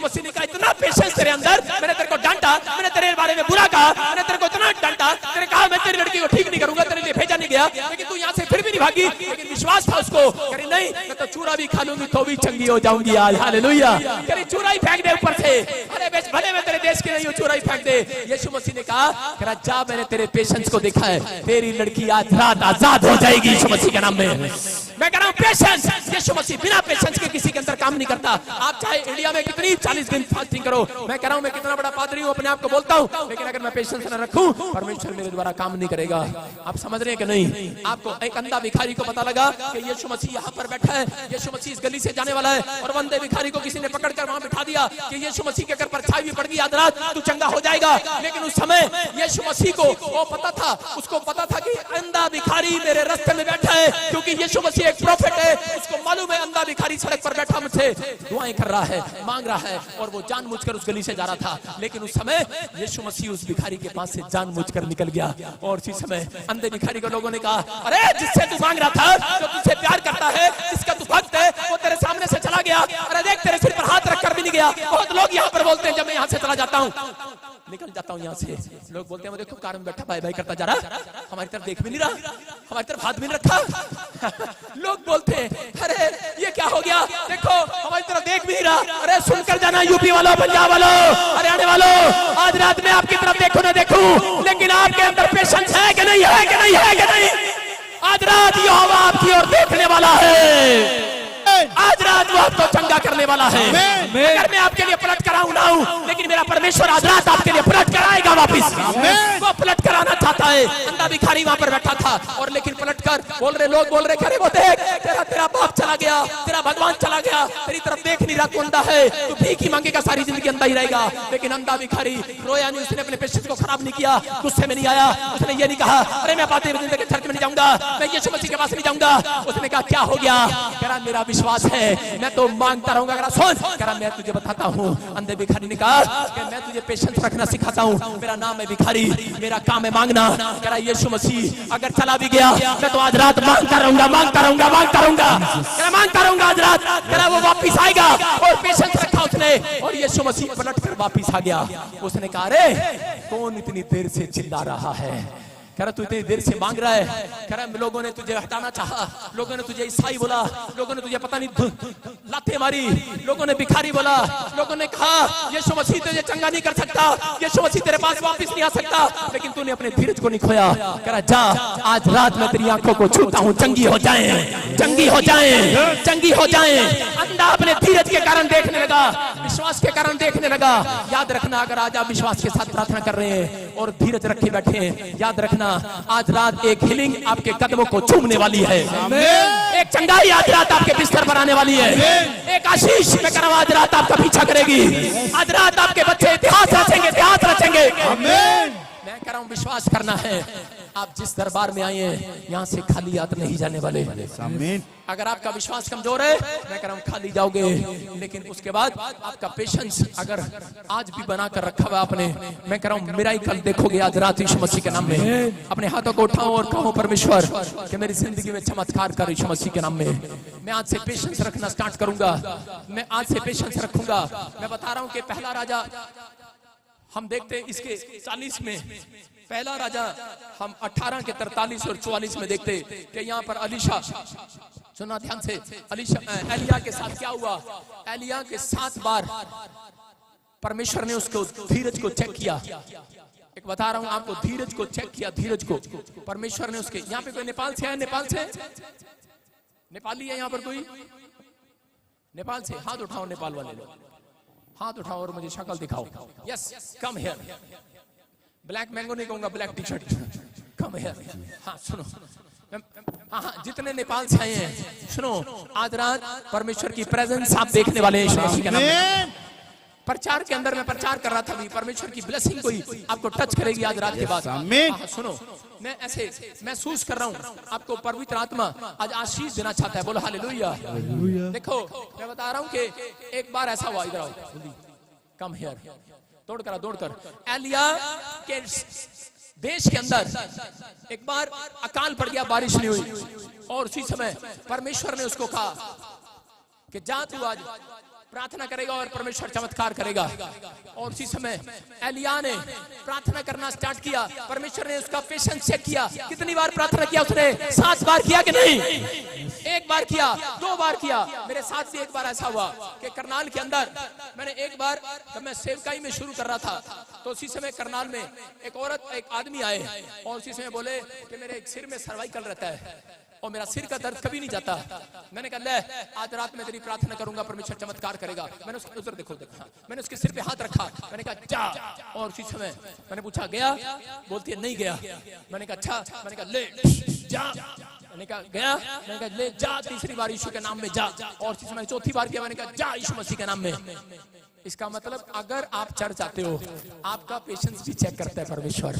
मसीह ने कहा इतना पेशेंस तेरे अंदर, मैंने तेरे को डांटा, मैंने तेरे बारे में बुरा कहा, मैंने तेरे को इतना डांटा, तेरे कहा मैं तेरी लड़की को ठीक नहीं करूंगा, तेरे लिए भेजा नहीं नहीं गया, लेकिन तू यहाँ से फिर भी नहीं भागी, लेकिन विश्वास था उसको, करी नहीं मैं तो चूरा भी खा लूंगी तो भी चंगी हो जाऊंगी आज, हालेलुया। करी चूरा ही फेंक दे ऊपर से, अरे बेच भले मैं तेरे देश की नहीं हूँ, चूरा ही फेंक दे। यीशु मसीह ने कहा करा जा, मैंने तेरे पेशेंस को देखा है, तेरी लड़की आज रात आजाद हो जाएगी यीशु मसीह के नाम में। मैं कह रहा हूँ पेशेंस, यीशु मसीह बिना पेशेंस के किसी के अंदर काम नहीं करता। आप चाहे इंडिया में कितनी 40 दिन फास्टिंग करो, मैं कह रहा हूँ मैं कितना बड़ा पादरी हूँ, अपने आप को बोलता हूँ, लेकिन अगर मैं पेशेंस न रखूं परमेश्वर मेरे द्वारा काम नहीं करेगा। आप समझ रहे हैं कि नहीं? आपको एक अंधा भिखारी को पता लगा कि यीशु मसीह यहाँ पर बैठा है, यीशु मसीह इस गली से जाने वाला है, और अंधे भिखारी को किसी ने पकड़कर वहां बिठा दिया कि यीशु मसीह के अगर परछाई भी पड़ गई आज रात तू चंगा हो जाएगा। लेकिन उस समय यीशु मसीह को वो पता था, उसको पता था कि अंधा भिखारी मेरे रास्ते में बैठा है, क्योंकि यीशु मसीह एक प्रॉफिट है। उसको मालूम है अंधा भिखारी सड़क पर बैठा मुझसे दुआएं कर रहा है, मांग रहा है, और वो जानबूझकर उस गली से जा रहा था। लेकिन उस समय यीशु मसीह उस भिखारी के पास से जानबूझकर निकल गया, और उसी समय अंधे भिखारी को लोगों ने कहा अरे जिससे तू मांग रहा था, जो तुझसे प्यार करता है, जिसका तू भक्त है, वो तेरे सामने से चला गया। अरे देख तेरे सिर पर हाथ रखकर भी नहीं गया। बहुत लोग यहाँ पर बोलते हैं जब मैं यहाँ से चला जाता हूँ, निकल जाता हूँ यहाँ से, लोग बोलते हैं वो देखो कार में बैठा भाई भाई करता जा रहा, हमारी तरफ देख भी नहीं रहा, हमारी तरफ हाथ भी नहीं रखा। लोग बोलते हैं अरे ये क्या हो गया, देखो हमारी तरफ देख भी नहीं रहा। अरे सुनकर जाना यूपी वालों, पंजाब वालों, हरियाणा वालों, आज रात में आपकी तरफ देखो ना देखूं, लेकिन आपके अंदर पेशेंस है कि नहीं, है कि नहीं, है कि नहीं? आज रात यहोवा आपकी ओर देखने वाला है, आज रात वो आपको चंगा करने वाला है। अगर मैं आपके लिए पलट कराऊं ना हूं, लेकिन मेरा परमेश्वर आज रात आपके लिए पलट कराएगा वापिस। वो पलट कराना चाहता है। अंधा भिखारी वहां पर बैठा था, और लेकिन पलट कर बोल रहे, लोग बोल रहे अरे वो देख तेरा बाप चला गया, तेरा भगवान चला गया, तेरी तरफ देख नहीं रहा, तू अंधा है, तू भीख ही मांगेगा, सारी जिंदगी अंधा ही रहेगा। लेकिन अंधा भिखारी रोया नहीं, उसने अपने पेशेंस को खराब नहीं किया, गुस्से में नहीं आया, उसने ये नहीं कहा अरे मैं बातें के चर्च में नहीं जाऊंगा, मैं यीशु मसीह के पास नहीं जाऊंगा। उसने कहा क्या हो गया, कह रहा मेरा विश्वास है, मैं तो मांगता रहूंगा। सुन, कह रहा मैं तुझे बताता हूँ। अंधे भिखारी ने कहा कि मैं तुझे पेशेंस रखना सिखाता हूँ, मेरा नाम है भिखारी, मेरा काम है मांगना। कह रहा यीशु मसीह अगर चला भी गया मैं तो आज रात मांगता रहूंगा, मांगता रहूंगा, मांगता रहूंगा, मांगता रहूंगा आज रात। कह रहा वो वापिस आएगा, और पेशेंस रखा उसने, और यीशु मसीह पलट कर वापिस आ गया। उसने कहा अरे कौन इतनी देर से चिल्ला रहा है, कह रहा तू इतनी देर से मांग रहा है, कह रहा लोगों ने तुझे हटाना चाहा, लोगों ने तुझे ईसाई बोला, लोगों ने तुझे पता नहीं लाते मारी, लोगों ने भिखारी बोला, लोगों ने कहा यीशु मसीह तुझे चंगा नहीं कर सकता, यीशु मसीह तेरे पास वापस नहीं आ सकता, लेकिन तूने अपने धीरज को नहीं खोया। कह रहा जा आज रात मैं तेरी आंखों को छूता हूँ, चंगी हो जाए, चंगी हो जाए, चंगी हो जाए। अंधा अपने धीरज के कारण देखने लगा, विश्वास के कारण देखने लगा। याद रखना अगर आज आप विश्वास के साथ प्रार्थना कर रहे हैं और धीरज रखे बैठे हैं, याद रखना आज रात एक हीलिंग आपके कदमों को चूमने वाली है, एक चंगाई आज रात आपके बिस्तर पर आने वाली है, एक आशीष मैं कह रहा हूं आज रात आपका पीछा करेगी। आज रात आपके बच्चे इतिहास रचेंगे, इतिहास रचेंगे। मैं कह रहा हूं विश्वास करना है। आप जिस दरबार में आए हैं यहाँ से खाली हाथ नहीं जाने वाले। अगर आपका विश्वास कमजोर है मैं कह रहा हूँ खाली जाओगे, लेकिन उसके बाद आपका पेशेंस अगर आज भी बना कर रखा हुआ आपने, मैं कह रहा हूँ मेरा ही कल देखोगे आज रात यीशु मसीह के नाम में। अपने हाथों को उठाओ और कहो परमेश्वर कि मेरी जिंदगी में चमत्कार कर यीशु मसीह के नाम में। मैं आज से पेशेंस रखना स्टार्ट करूंगा, मैं आज से पेशेंस रखूंगा। मैं बता रहा हूँ कि पहला राजा हम देखते हैं इसके 40 में, पहला राजा हम 18 के 43 और 44 में देखते कि यहाँ पर अलीशा, सुना ध्यान से, एलिया के साथ क्या हुआ। एलिया के 7 बार परमेश्वर ने उसको धीरज को चेक किया। एक बता रहा हूं आपको, धीरज को चेक किया, धीरज को परमेश्वर ने उसके। यहाँ पे कोई नेपाल से है? नेपाल से नेपाली है यहाँ पर कोई? नेपाल से हाथ उठाओ, नेपाल वाले लोग हाथ उठाओ और मुझे शक्ल दिखाओ। Yes come here. Black mango नहीं कहूंगा, black T shirt, come here. हाँ सुनो, हाँ जितने नेपाल से आए हैं सुनो, आज रात परमेश्वर की प्रेजेंस आप देखने वाले हैं यीशु मसीह के नाम में। प्रचार के अंदर मैं प्रचार कर रहा था अभी, परमेश्वर की ब्लेसिंग कोई आपको टच करेगी आज रात के बाद। सुनो, मैं ऐसे महसूस कर रहा हूँ आपको पवित्र आत्मा आज आशीष देना चाहता है। बोलो हालेलुया। देखो मैं बता रहा हूँ कि एक बार ऐसा हुआ, इधर आओ, कम हियर, दौड़कर एलिया के देश के अंदर एक बार अकाल पड़ गया, बारिश नहीं हुई, और उसी समय परमेश्वर ने उसको कहा कि जा तू आज प्रार्थना करेगा और परमेश्वर चमत्कार करेगा। और उसी समय एलिया ने प्रार्थना करना स्टार्ट किया। परमेश्वर ने उसका पेशेंस चेक किया। कितनी बार प्रार्थना किया उसने? 7 बार किया कि नहीं? 1 बार किया, 2 बार किया। मेरे साथ भी एक बार ऐसा हुआ कि करनाल के अंदर मैंने एक बार, जब मैं सेवकाई में शुरू कर रहा था, तो उसी समय करनाल में एक औरत, एक आदमी आए और उसी समय बोले कि मेरे सिर में सर्वाइकल रहता है और मेरा सिर का दर्द कभी नहीं जाता। मैंने कहा ले, आज रात में तेरी प्रार्थना करूंगा, परमेश्वर चमत्कार करेगा। मैंने उसके उधर देखो देखा, मैंने उसके सिर पे हाथ रखा, मैंने कहा जा। और उसी समय मैंने पूछा गया? बोलती है नहीं गया। मैंने कहा अच्छा। मैंने कहा ले जा। मैंने कहा गया? मैंने कहा ले जा, तीसरी बार यीशु के नाम में जा। और इसी समय चौथी बार किया, मैंने कहा जा यीशु मसीह के नाम में। इसका मतलब अगर आप चर्च आते हो, आपका पेशेंस भी चेक करता है परमेश्वर।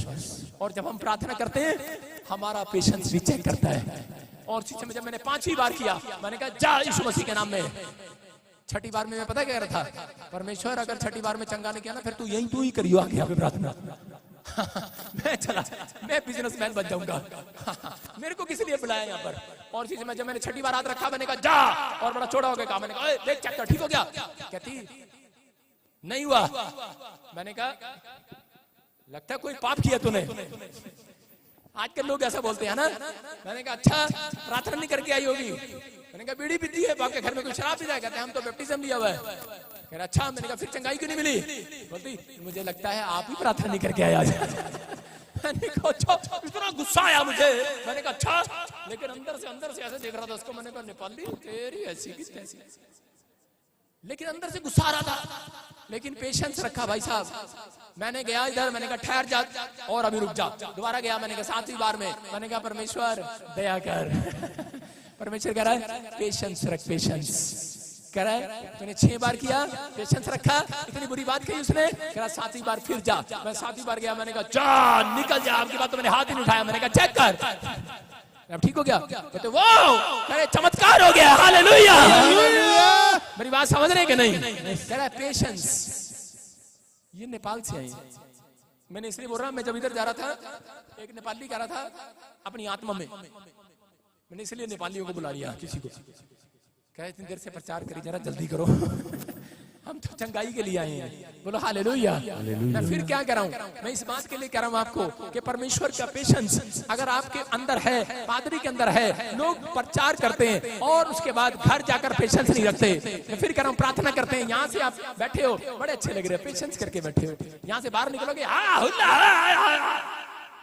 और जब हम प्रार्थना करते हैं, हमारा पेशेंस भी चेक करता है। और इसी समय जब मैंने 5वीं बार किया, मैंने कहा जा यीशु मसीह के नाम में। 6ठी बार में मैं पता क्या कह रहा था? परमेश्वर अगर 6ठी बार में चंगा नहीं किया ना, फिर तू ही करियो आगे यहाँ पे प्रार्थना। मैं चला, मैं बिजनेसमैन बन जाऊंगा। मेरे को किसी लिए बुलाया यहाँ पर? और इसी समय जब मैंने 6ठी बार हाथ रखा, मैंने कहा जा, और बड़ा चौड़ा हो गया कहा। मैंने कहा देख चेक कर, ठीक हो गया? कहती नहीं हुआ। मैंने कहा लगता है कोई पाप किया तूने। आजकल लोग ऐसा बोलते हैं ना। मैंने कहा अच्छा, प्रार्थना नहीं करके आई होगी। मैंने कहा बीड़ी पीती है, बाप के घर में कोई शराब पी जाए? कहते हैं हम तो बैप्टिज्म लिया हुआ है। कह रहा अच्छा। मैंने कहा फिर चंगाई क्यों नहीं मिली? बोलती मुझे लगता है आप ही प्रार्थना नहीं करके आए आज। मैंने कहा अच्छा, इतना गुस्सा आया मुझे। मैंने कहा अच्छा, लेकिन अंदर से ऐसे देख रहा था उसको। मैंने कहा नेपाली तेरी ऐसी की तैसी, लेकिन अंदर से गुस्सा आ रहा था। लेकिन पेशेंस रखा भाई साहब। मैंने गया इधर, मैंने कहा ठहर जा और अभी रुक जा। दोबारा गया, मैंने कहा 7वीं बार में, मैंने कहा परमेश्वर दया कर। परमेश्वर कह रहा है पेशेंस रख, पेशेंस कह रहा है। तूने 6 बार किया, पेशेंस रखा, इतनी बुरी बात कही उसने। कह रहा 7वीं बार फिर जा। मैं 7वीं बार गया, मैंने कहा जा निकल जा। आपकी बात तो मैंने हाथ ही नहीं उठाया। मैंने कहा चेक कर, अब ठीक हो गया? कहते वो अरे चमत्कार हो गया, हालेलुया। मेरी बात समझ रहे कि नहीं? कह रहा है पेशेंस। ये नेपाल से आई। मैंने इसलिए बोल रहा, मैं जब इधर जा रहा था, एक नेपाली कह रहा था अपनी आत्मा में, मैंने इसलिए नेपालियों को बुला लिया किसी को। कह इतनी देर से प्रचार करी, जरा जल्दी करो। हम तो चंगाई के लिए आए हैं। बोलो हालेलुया। मैं फिर क्या कह रहा हूँ? मैं इस बात के लिए कह रहा हूँ आपको कि परमेश्वर का पेशेंस अगर आपके अंदर है, पादरी के अंदर है, लोग प्रचार करते हैं और उसके बाद घर जाकर पेशेंस नहीं रखते। मैं फिर कह रहा हूँ प्रार्थना करते हैं, यहाँ से आप बैठे हो बड़े अच्छे लग रहे हैं, पेशेंस करके बैठे हो। यहाँ से बाहर निकलोगे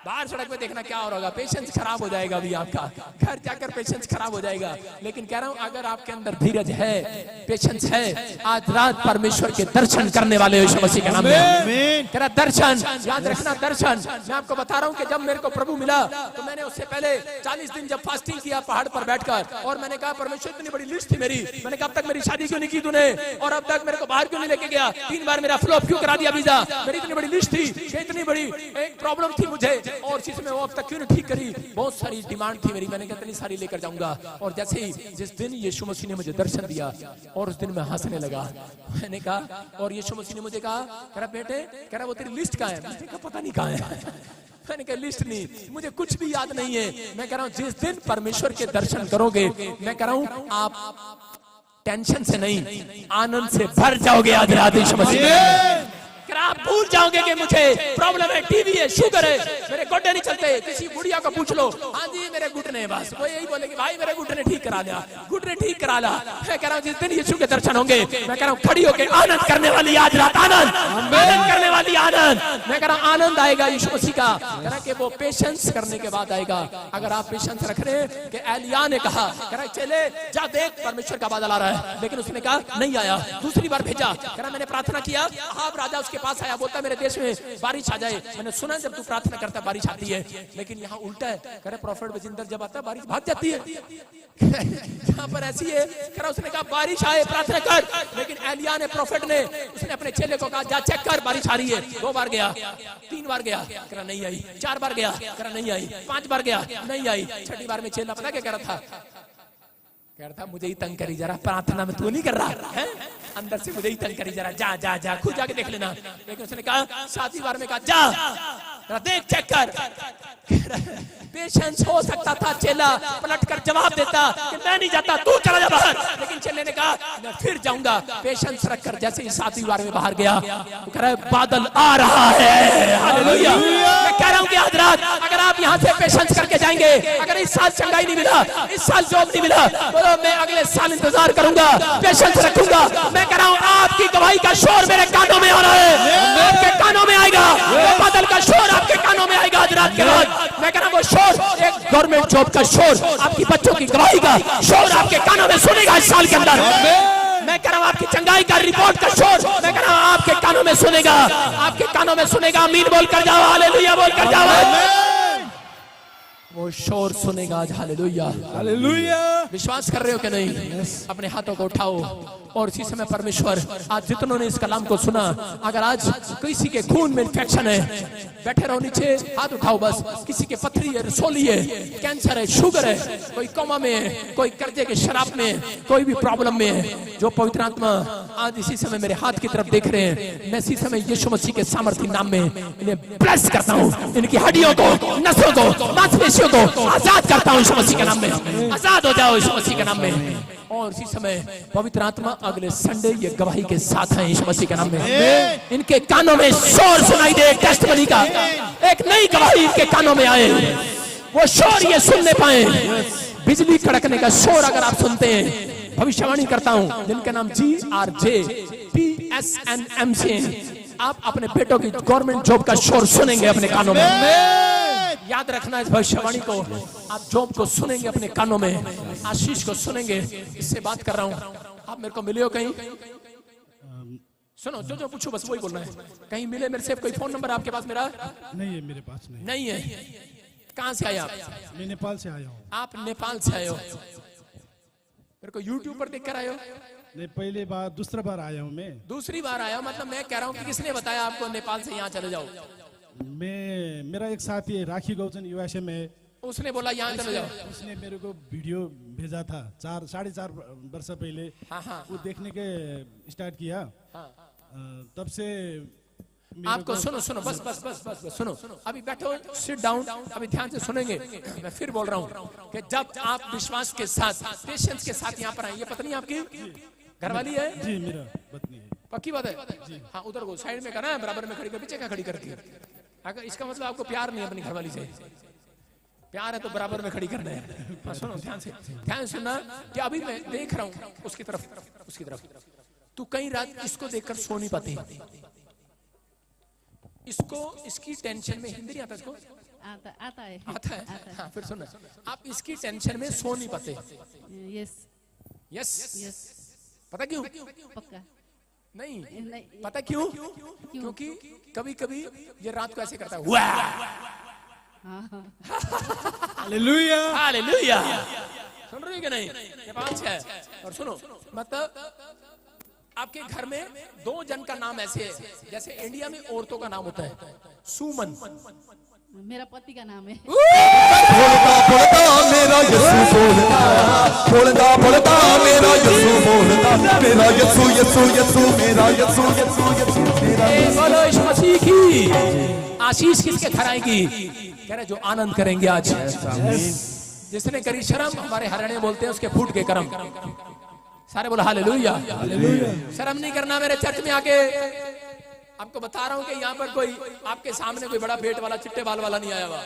बाहर सड़क पे देखना क्या हो रहा होगा, पेशेंस खराब हो जाएगा अभी आपका, घर जाकर पेशेंस खराब हो जाएगा। लेकिन कह रहा हूं अगर आपके अंदर धीरज है, पेशेंस है, आज रात परमेश्वर के दर्शन करने वाले हो यीशु मसीह के नाम में। कह रहा दर्शन, याद रखना दर्शन। मैं आपको बता रहा हूं कि जब मेरे को प्रभु मिला तो मैंने उससे पहले 40 दिन जब फास्टिंग किया पहाड़ पर बैठकर, और मैंने कहा परमेश्वर इतनी बड़ी लिस्ट थी मेरी, मैंने कहा अब तक मेरी शादी क्यों नहीं की तूने, और अब तक मेरे को बाहर क्यों नहीं लेके गया, 3 बार मेरा फ्लॉप क्यों करा दिया वीजा, मेरी इतनी बड़ी लिस्ट थी, इतनी बड़ी एक प्रॉब्लम थी मुझे, और इसी में वो अब तक क्यों नहीं ठीक करी, बहुत सारी डिमांड थी मेरी, मैंने कहा इतनी सारी लेकर जाऊंगा। और जैसे ही जिस दिन यीशु मसीह ने मुझे दर्शन दिया और उस दिन मैं हंसने लगा। मैंने कहा, और यीशु मसीह ने मुझे कहा, कह रहा बेटे, कह रहा वो तेरी लिस्ट कहाँ है? मैंने कहा पता नहीं कहाँ है। मैंने कहा लिस्ट नहीं, मुझे कुछ भी याद नहीं है। मैं कह रहा हूँ जिस दिन परमेश्वर के दर्शन करोगे, मैं कह रहा हूँ आप टेंशन से नहीं आनंद से भर जाओगे। आज रात यीशु मसीह में आप भूल जाओगे कि मुझे प्रॉब्लम है, टीवी है, शुगर है, मेरे घुटने नहीं चलते। किसी बुढ़िया को पूछ लो, हाँ जी मेरे घुटने, बस वो यही बोलेगी भाई मेरे घुटने ठीक करा दिया, घुटने ठीक करा ला। मैं कह रहा हूँ जिस दिन यीशु के दर्शन होंगे, मैं कह रहा हूँ खड़ी होकर आनंद करने वाली आज रात, आनंद करने वाली आनंद। मैं कह रहा हूँ आनंद आएगा यीशु मसीह का। कह रहा कि वो पेशेंस करने के बाद आएगा। अगर आप पेशेंस रख रहे हैं कि एलिया ने कहा, कह रहा चले जा देख परमेश्वर का बादल आ रहा है, लेकिन उसने कहा नहीं आया। दूसरी बार भेजा, कह रहा मैंने प्रार्थना किया, आप राजा उसके पास आया, बोलता मेरे देश में बारिश आ जाए। मैंने सुना जब तू प्रार्थना करता है बारिश आती है, लेकिन यहाँ उल्टा है। कह रहे प्रॉफिट बजिंदर जब आता है बारिश भाग जाती है। यहाँ पर ऐसी है। कह रहा उसने कहा बारिश आए प्रार्थना कर, लेकिन एलिया ने प्रॉफिट ने उसने अपने चेले को कहा जा चेक कर बारिश आ रही है। 2 बार गया, 3 बार गया, कह रहा नहीं आई। 4 बार गया, कह रहा नहीं आई। 5 बार गया, नहीं आई। 6ठी बार में चेला पता क्या कह रहा था? कह रहा था मुझे ही तंग करी जरा, प्रार्थना में तू नहीं कर रहा है, अंदर से मुझे ही तंग करी जरा, जा जा जा खुद जाके देख लेना। लेकिन उसने कहा 7वीं बार में कहा जा देख चेक कर। पेशेंस हो सकता था चेला पलट कर जवाब देता कि मैं नहीं जाता, तू चला जा बाहर, लेकिन चेले ने कहा मैं फिर जाऊंगा। पेशेंस रखकर जैसे ही 7वीं बार में बाहर गया, वो कह रहा है बादल आ रहा है। हालेलुया। मैं कह रहा हूं कि आज रात अगर आप यहां से पेशेंस करके जाएंगे, अगर इस साल चंगाई नहीं मिला, इस साल जॉब नहीं मिला, बोलो मैं अगले साल इंतजार करूंगा, पेशेंस रखूंगा। मैं कह रहा हूं आपकी गवाही का शोर मेरे कानों में आ रहा है, आपके कानों में आएगा, वो बादल का शोर आपके कानों में आएगा आज रात के बाद। मैं कह रहा हूं वो शोर, एक गवर्नमेंट जॉब का शोर, आपकी बच्चों की गवाही का शोर आपके कानों में सुनेगा इस साल के अंदर। मैं कह रहा हूं आपकी चंगाई का रिपोर्ट का शोर, मैं कह रहा हूं आपके कानों में सुनेगा, आपके कानों में सुनेगा। आमीन बोल कर जाओ, हालेलुया बोल कर जाओ। वो शोर सुनेगा आज। Hallelujah, hallelujah. विश्वास कर रहे हो कि नहीं? अपने हाथों को उठाओ और इसी समय परमेश्वर आज जितनों ने इस कलाम को सुना, अगर आज किसी के खून में इन्फेक्शन है, बैठे रहो नीचे, हाथ उठाओ बस। किसी के पथरी है, रसोली है, कैंसर है, शुगर है, कोई कोमा में है, कोई कर्जे के शराब में है, कोई भी प्रॉब्लम में है, जो पवित्र आत्मा आज इसी समय मेरे हाथ की तरफ देख रहे हैं, मैं इसी समय यीशु मसीह के सामर्थी नाम में इन्हें ब्लेस करता हूँ। इनकी हड्डियों को, नसों को, मांसपेशियों को आजाद करता हूँ यीशु मसीह के नाम में। आजाद हो जाओ यीशु मसीह के नाम में। और इसी समय पवित्र आत्मा अगले संडे ये गवाही के साथ है यीशु मसीह के नाम में। इनके कानों में शोर सुनाई दे टेस्टिमनी का, एक नई गवाही इनके कानों में आए, वो शोर ये सुनने पाए। बिजली कड़कने का शोर अगर आप सुनते हैं, भविष्यवाणी करता हूं जिनका नाम GRJPSNM से, आप अपने बेटों की गवर्नमेंट जॉब का शोर सुनेंगे अपने कानों में। याद रखना इस भविष्यवाणी को, आप जॉब को सुनेंगे अपने कानों में, आशीष को सुनेंगे। इससे बात कर रहा हूं, आप मेरे को मिले हो कहीं? सुनो, जो पूछो बस वही बोलना है। कहीं मिले मेरे से? कोई फोन नंबर आपके पास मेरा? नहीं है मेरे पास, नहीं है। कहाँ से आए आप? मैं नेपाल से आया हूँ। आप नेपाल से आए हो? मेरे को यूट्यूब पर देख कर आए हो? नहीं, पहले बार, दूसरा बार आया हूँ मैं। दूसरी बार आया हो? मतलब मैं कह रहा हूँ कि किसने बताया आपको नेपाल से यहाँ चले जाओ? मेरा एक साथी है राखी गौचन यूएसए में, उसने बोला यहाँ चले जाओ। उसने मेरे को वीडियो भेजा था 4.5 वर्ष पहले। हाँ। वो देखने के स्टार्ट किया। हाँ। तब से आपको सुनो बस सुनो। अभी बैठो, सिट डाउन, अभी ध्यान से सुनेंगे। मैं फिर बोल रहा हूँ कि जब आप विश्वास के साथ, पेशेंस के साथ यहाँ पर आए। ये पत्नी आपकी घरवाली है? जी, मेरा पत्नी है। पक्की बात है? हाँ, उधर को साइड में करना है, बराबर में खड़ी कर, पीछे का खड़ी करके। अगर इसका मतलब आपको प्यार नहीं है अपनी घरवाली से, प्यार है तो बराबर में खड़ी करना है। हाँ, सुनो ध्यान से, ध्यान सुनना कि अभी मैं देख रहा हूँ उसकी तरफ। तू कई रात इसको देखकर सो नहीं पाती, इसको, इसकी टेंशन में, हिंदी नहीं आता इसको? आता है। हाँ, फिर सुनना, आप इसकी टेंशन में सो नहीं पाते। यस। पता क्यों? पक्का नहीं पता क्यों? क्योंकि कभी कभी ये रात को ऐसे करता है। Hallelujah, hallelujah. सुन रही हो कि नहीं? नेपाल से है। और सुनो, मतलब आपके घर में 2 जन का नाम ऐसे है जैसे इंडिया में औरतों का नाम होता है, सुमन। मेरा पति का नाम है। बोलता मेरा यीशु बोलता मेरा यीशु बोलता, मेरा यीशु मेरा यीशु बोलो यीशु मसीह की आशीष किसके घर आएगी? कह रहे जो आनंद करेंगे आज। जिसने करी शर्म, हमारे हरियाणा बोलते हैं उसके फूट के कर्म। सारे बोलो हालेलुया। शर्म नहीं करना मेरे चर्च में आके। आपको बता रहा हूं कि यहाँ पर कोई आपके सामने कोई बड़ा पेट वाला, चिट्टे बाल वाला नहीं आया हुआ।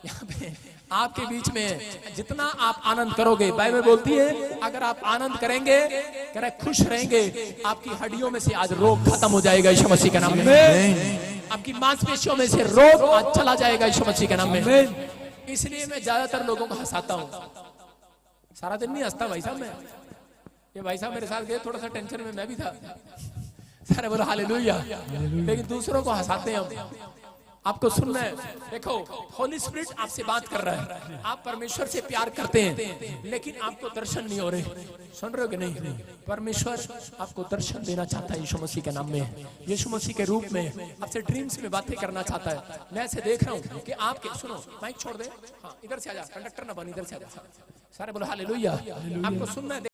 यहाँ पे आपके बीच में जितना आप आनंद करोगे, बाइबल बोलती है अगर आप आनंद करेंगे, कह रहे खुश रहेंगे, आपकी हड्डियों में से आज रोग खत्म हो जाएगा यीशु मसीह के नाम में। आपकी मांसपेशियों में से रोग आज चला जाएगा यीशु मसीह के नाम में। इसलिए मैं ज्यादातर लोगों को हंसाता हूँ। सारा दिन नहीं हंसता भाई साहब मैं। ये भाई साहब मेरे साथ गए, थोड़ा सा टेंशन में मैं भी था। सारे बोलो हालेलुया। लेकिन दूसरों को हंसाते हैं हम। आपको सुनना है, देखो होली स्पिरिट आपसे बात कर रहा है, आप परमेश्वर से प्यार करते हैं लेकिन आपको दर्शन नहीं हो रहे। सुन रहे हो कि नहीं? परमेश्वर आपको दर्शन देना चाहता है यीशु मसीह के नाम में, यीशु मसीह के रूप में आपसे ड्रीम्स में बातें करना चाहता है। मैं ऐसे देख रहा हूँ कि आपके, सुनो माइक छोड़ दे, हाँ इधर से आ जा, कंडक्टर ना बन, इधर से आ जा। सारे बोलो हालेलुया। आपको सुनना है।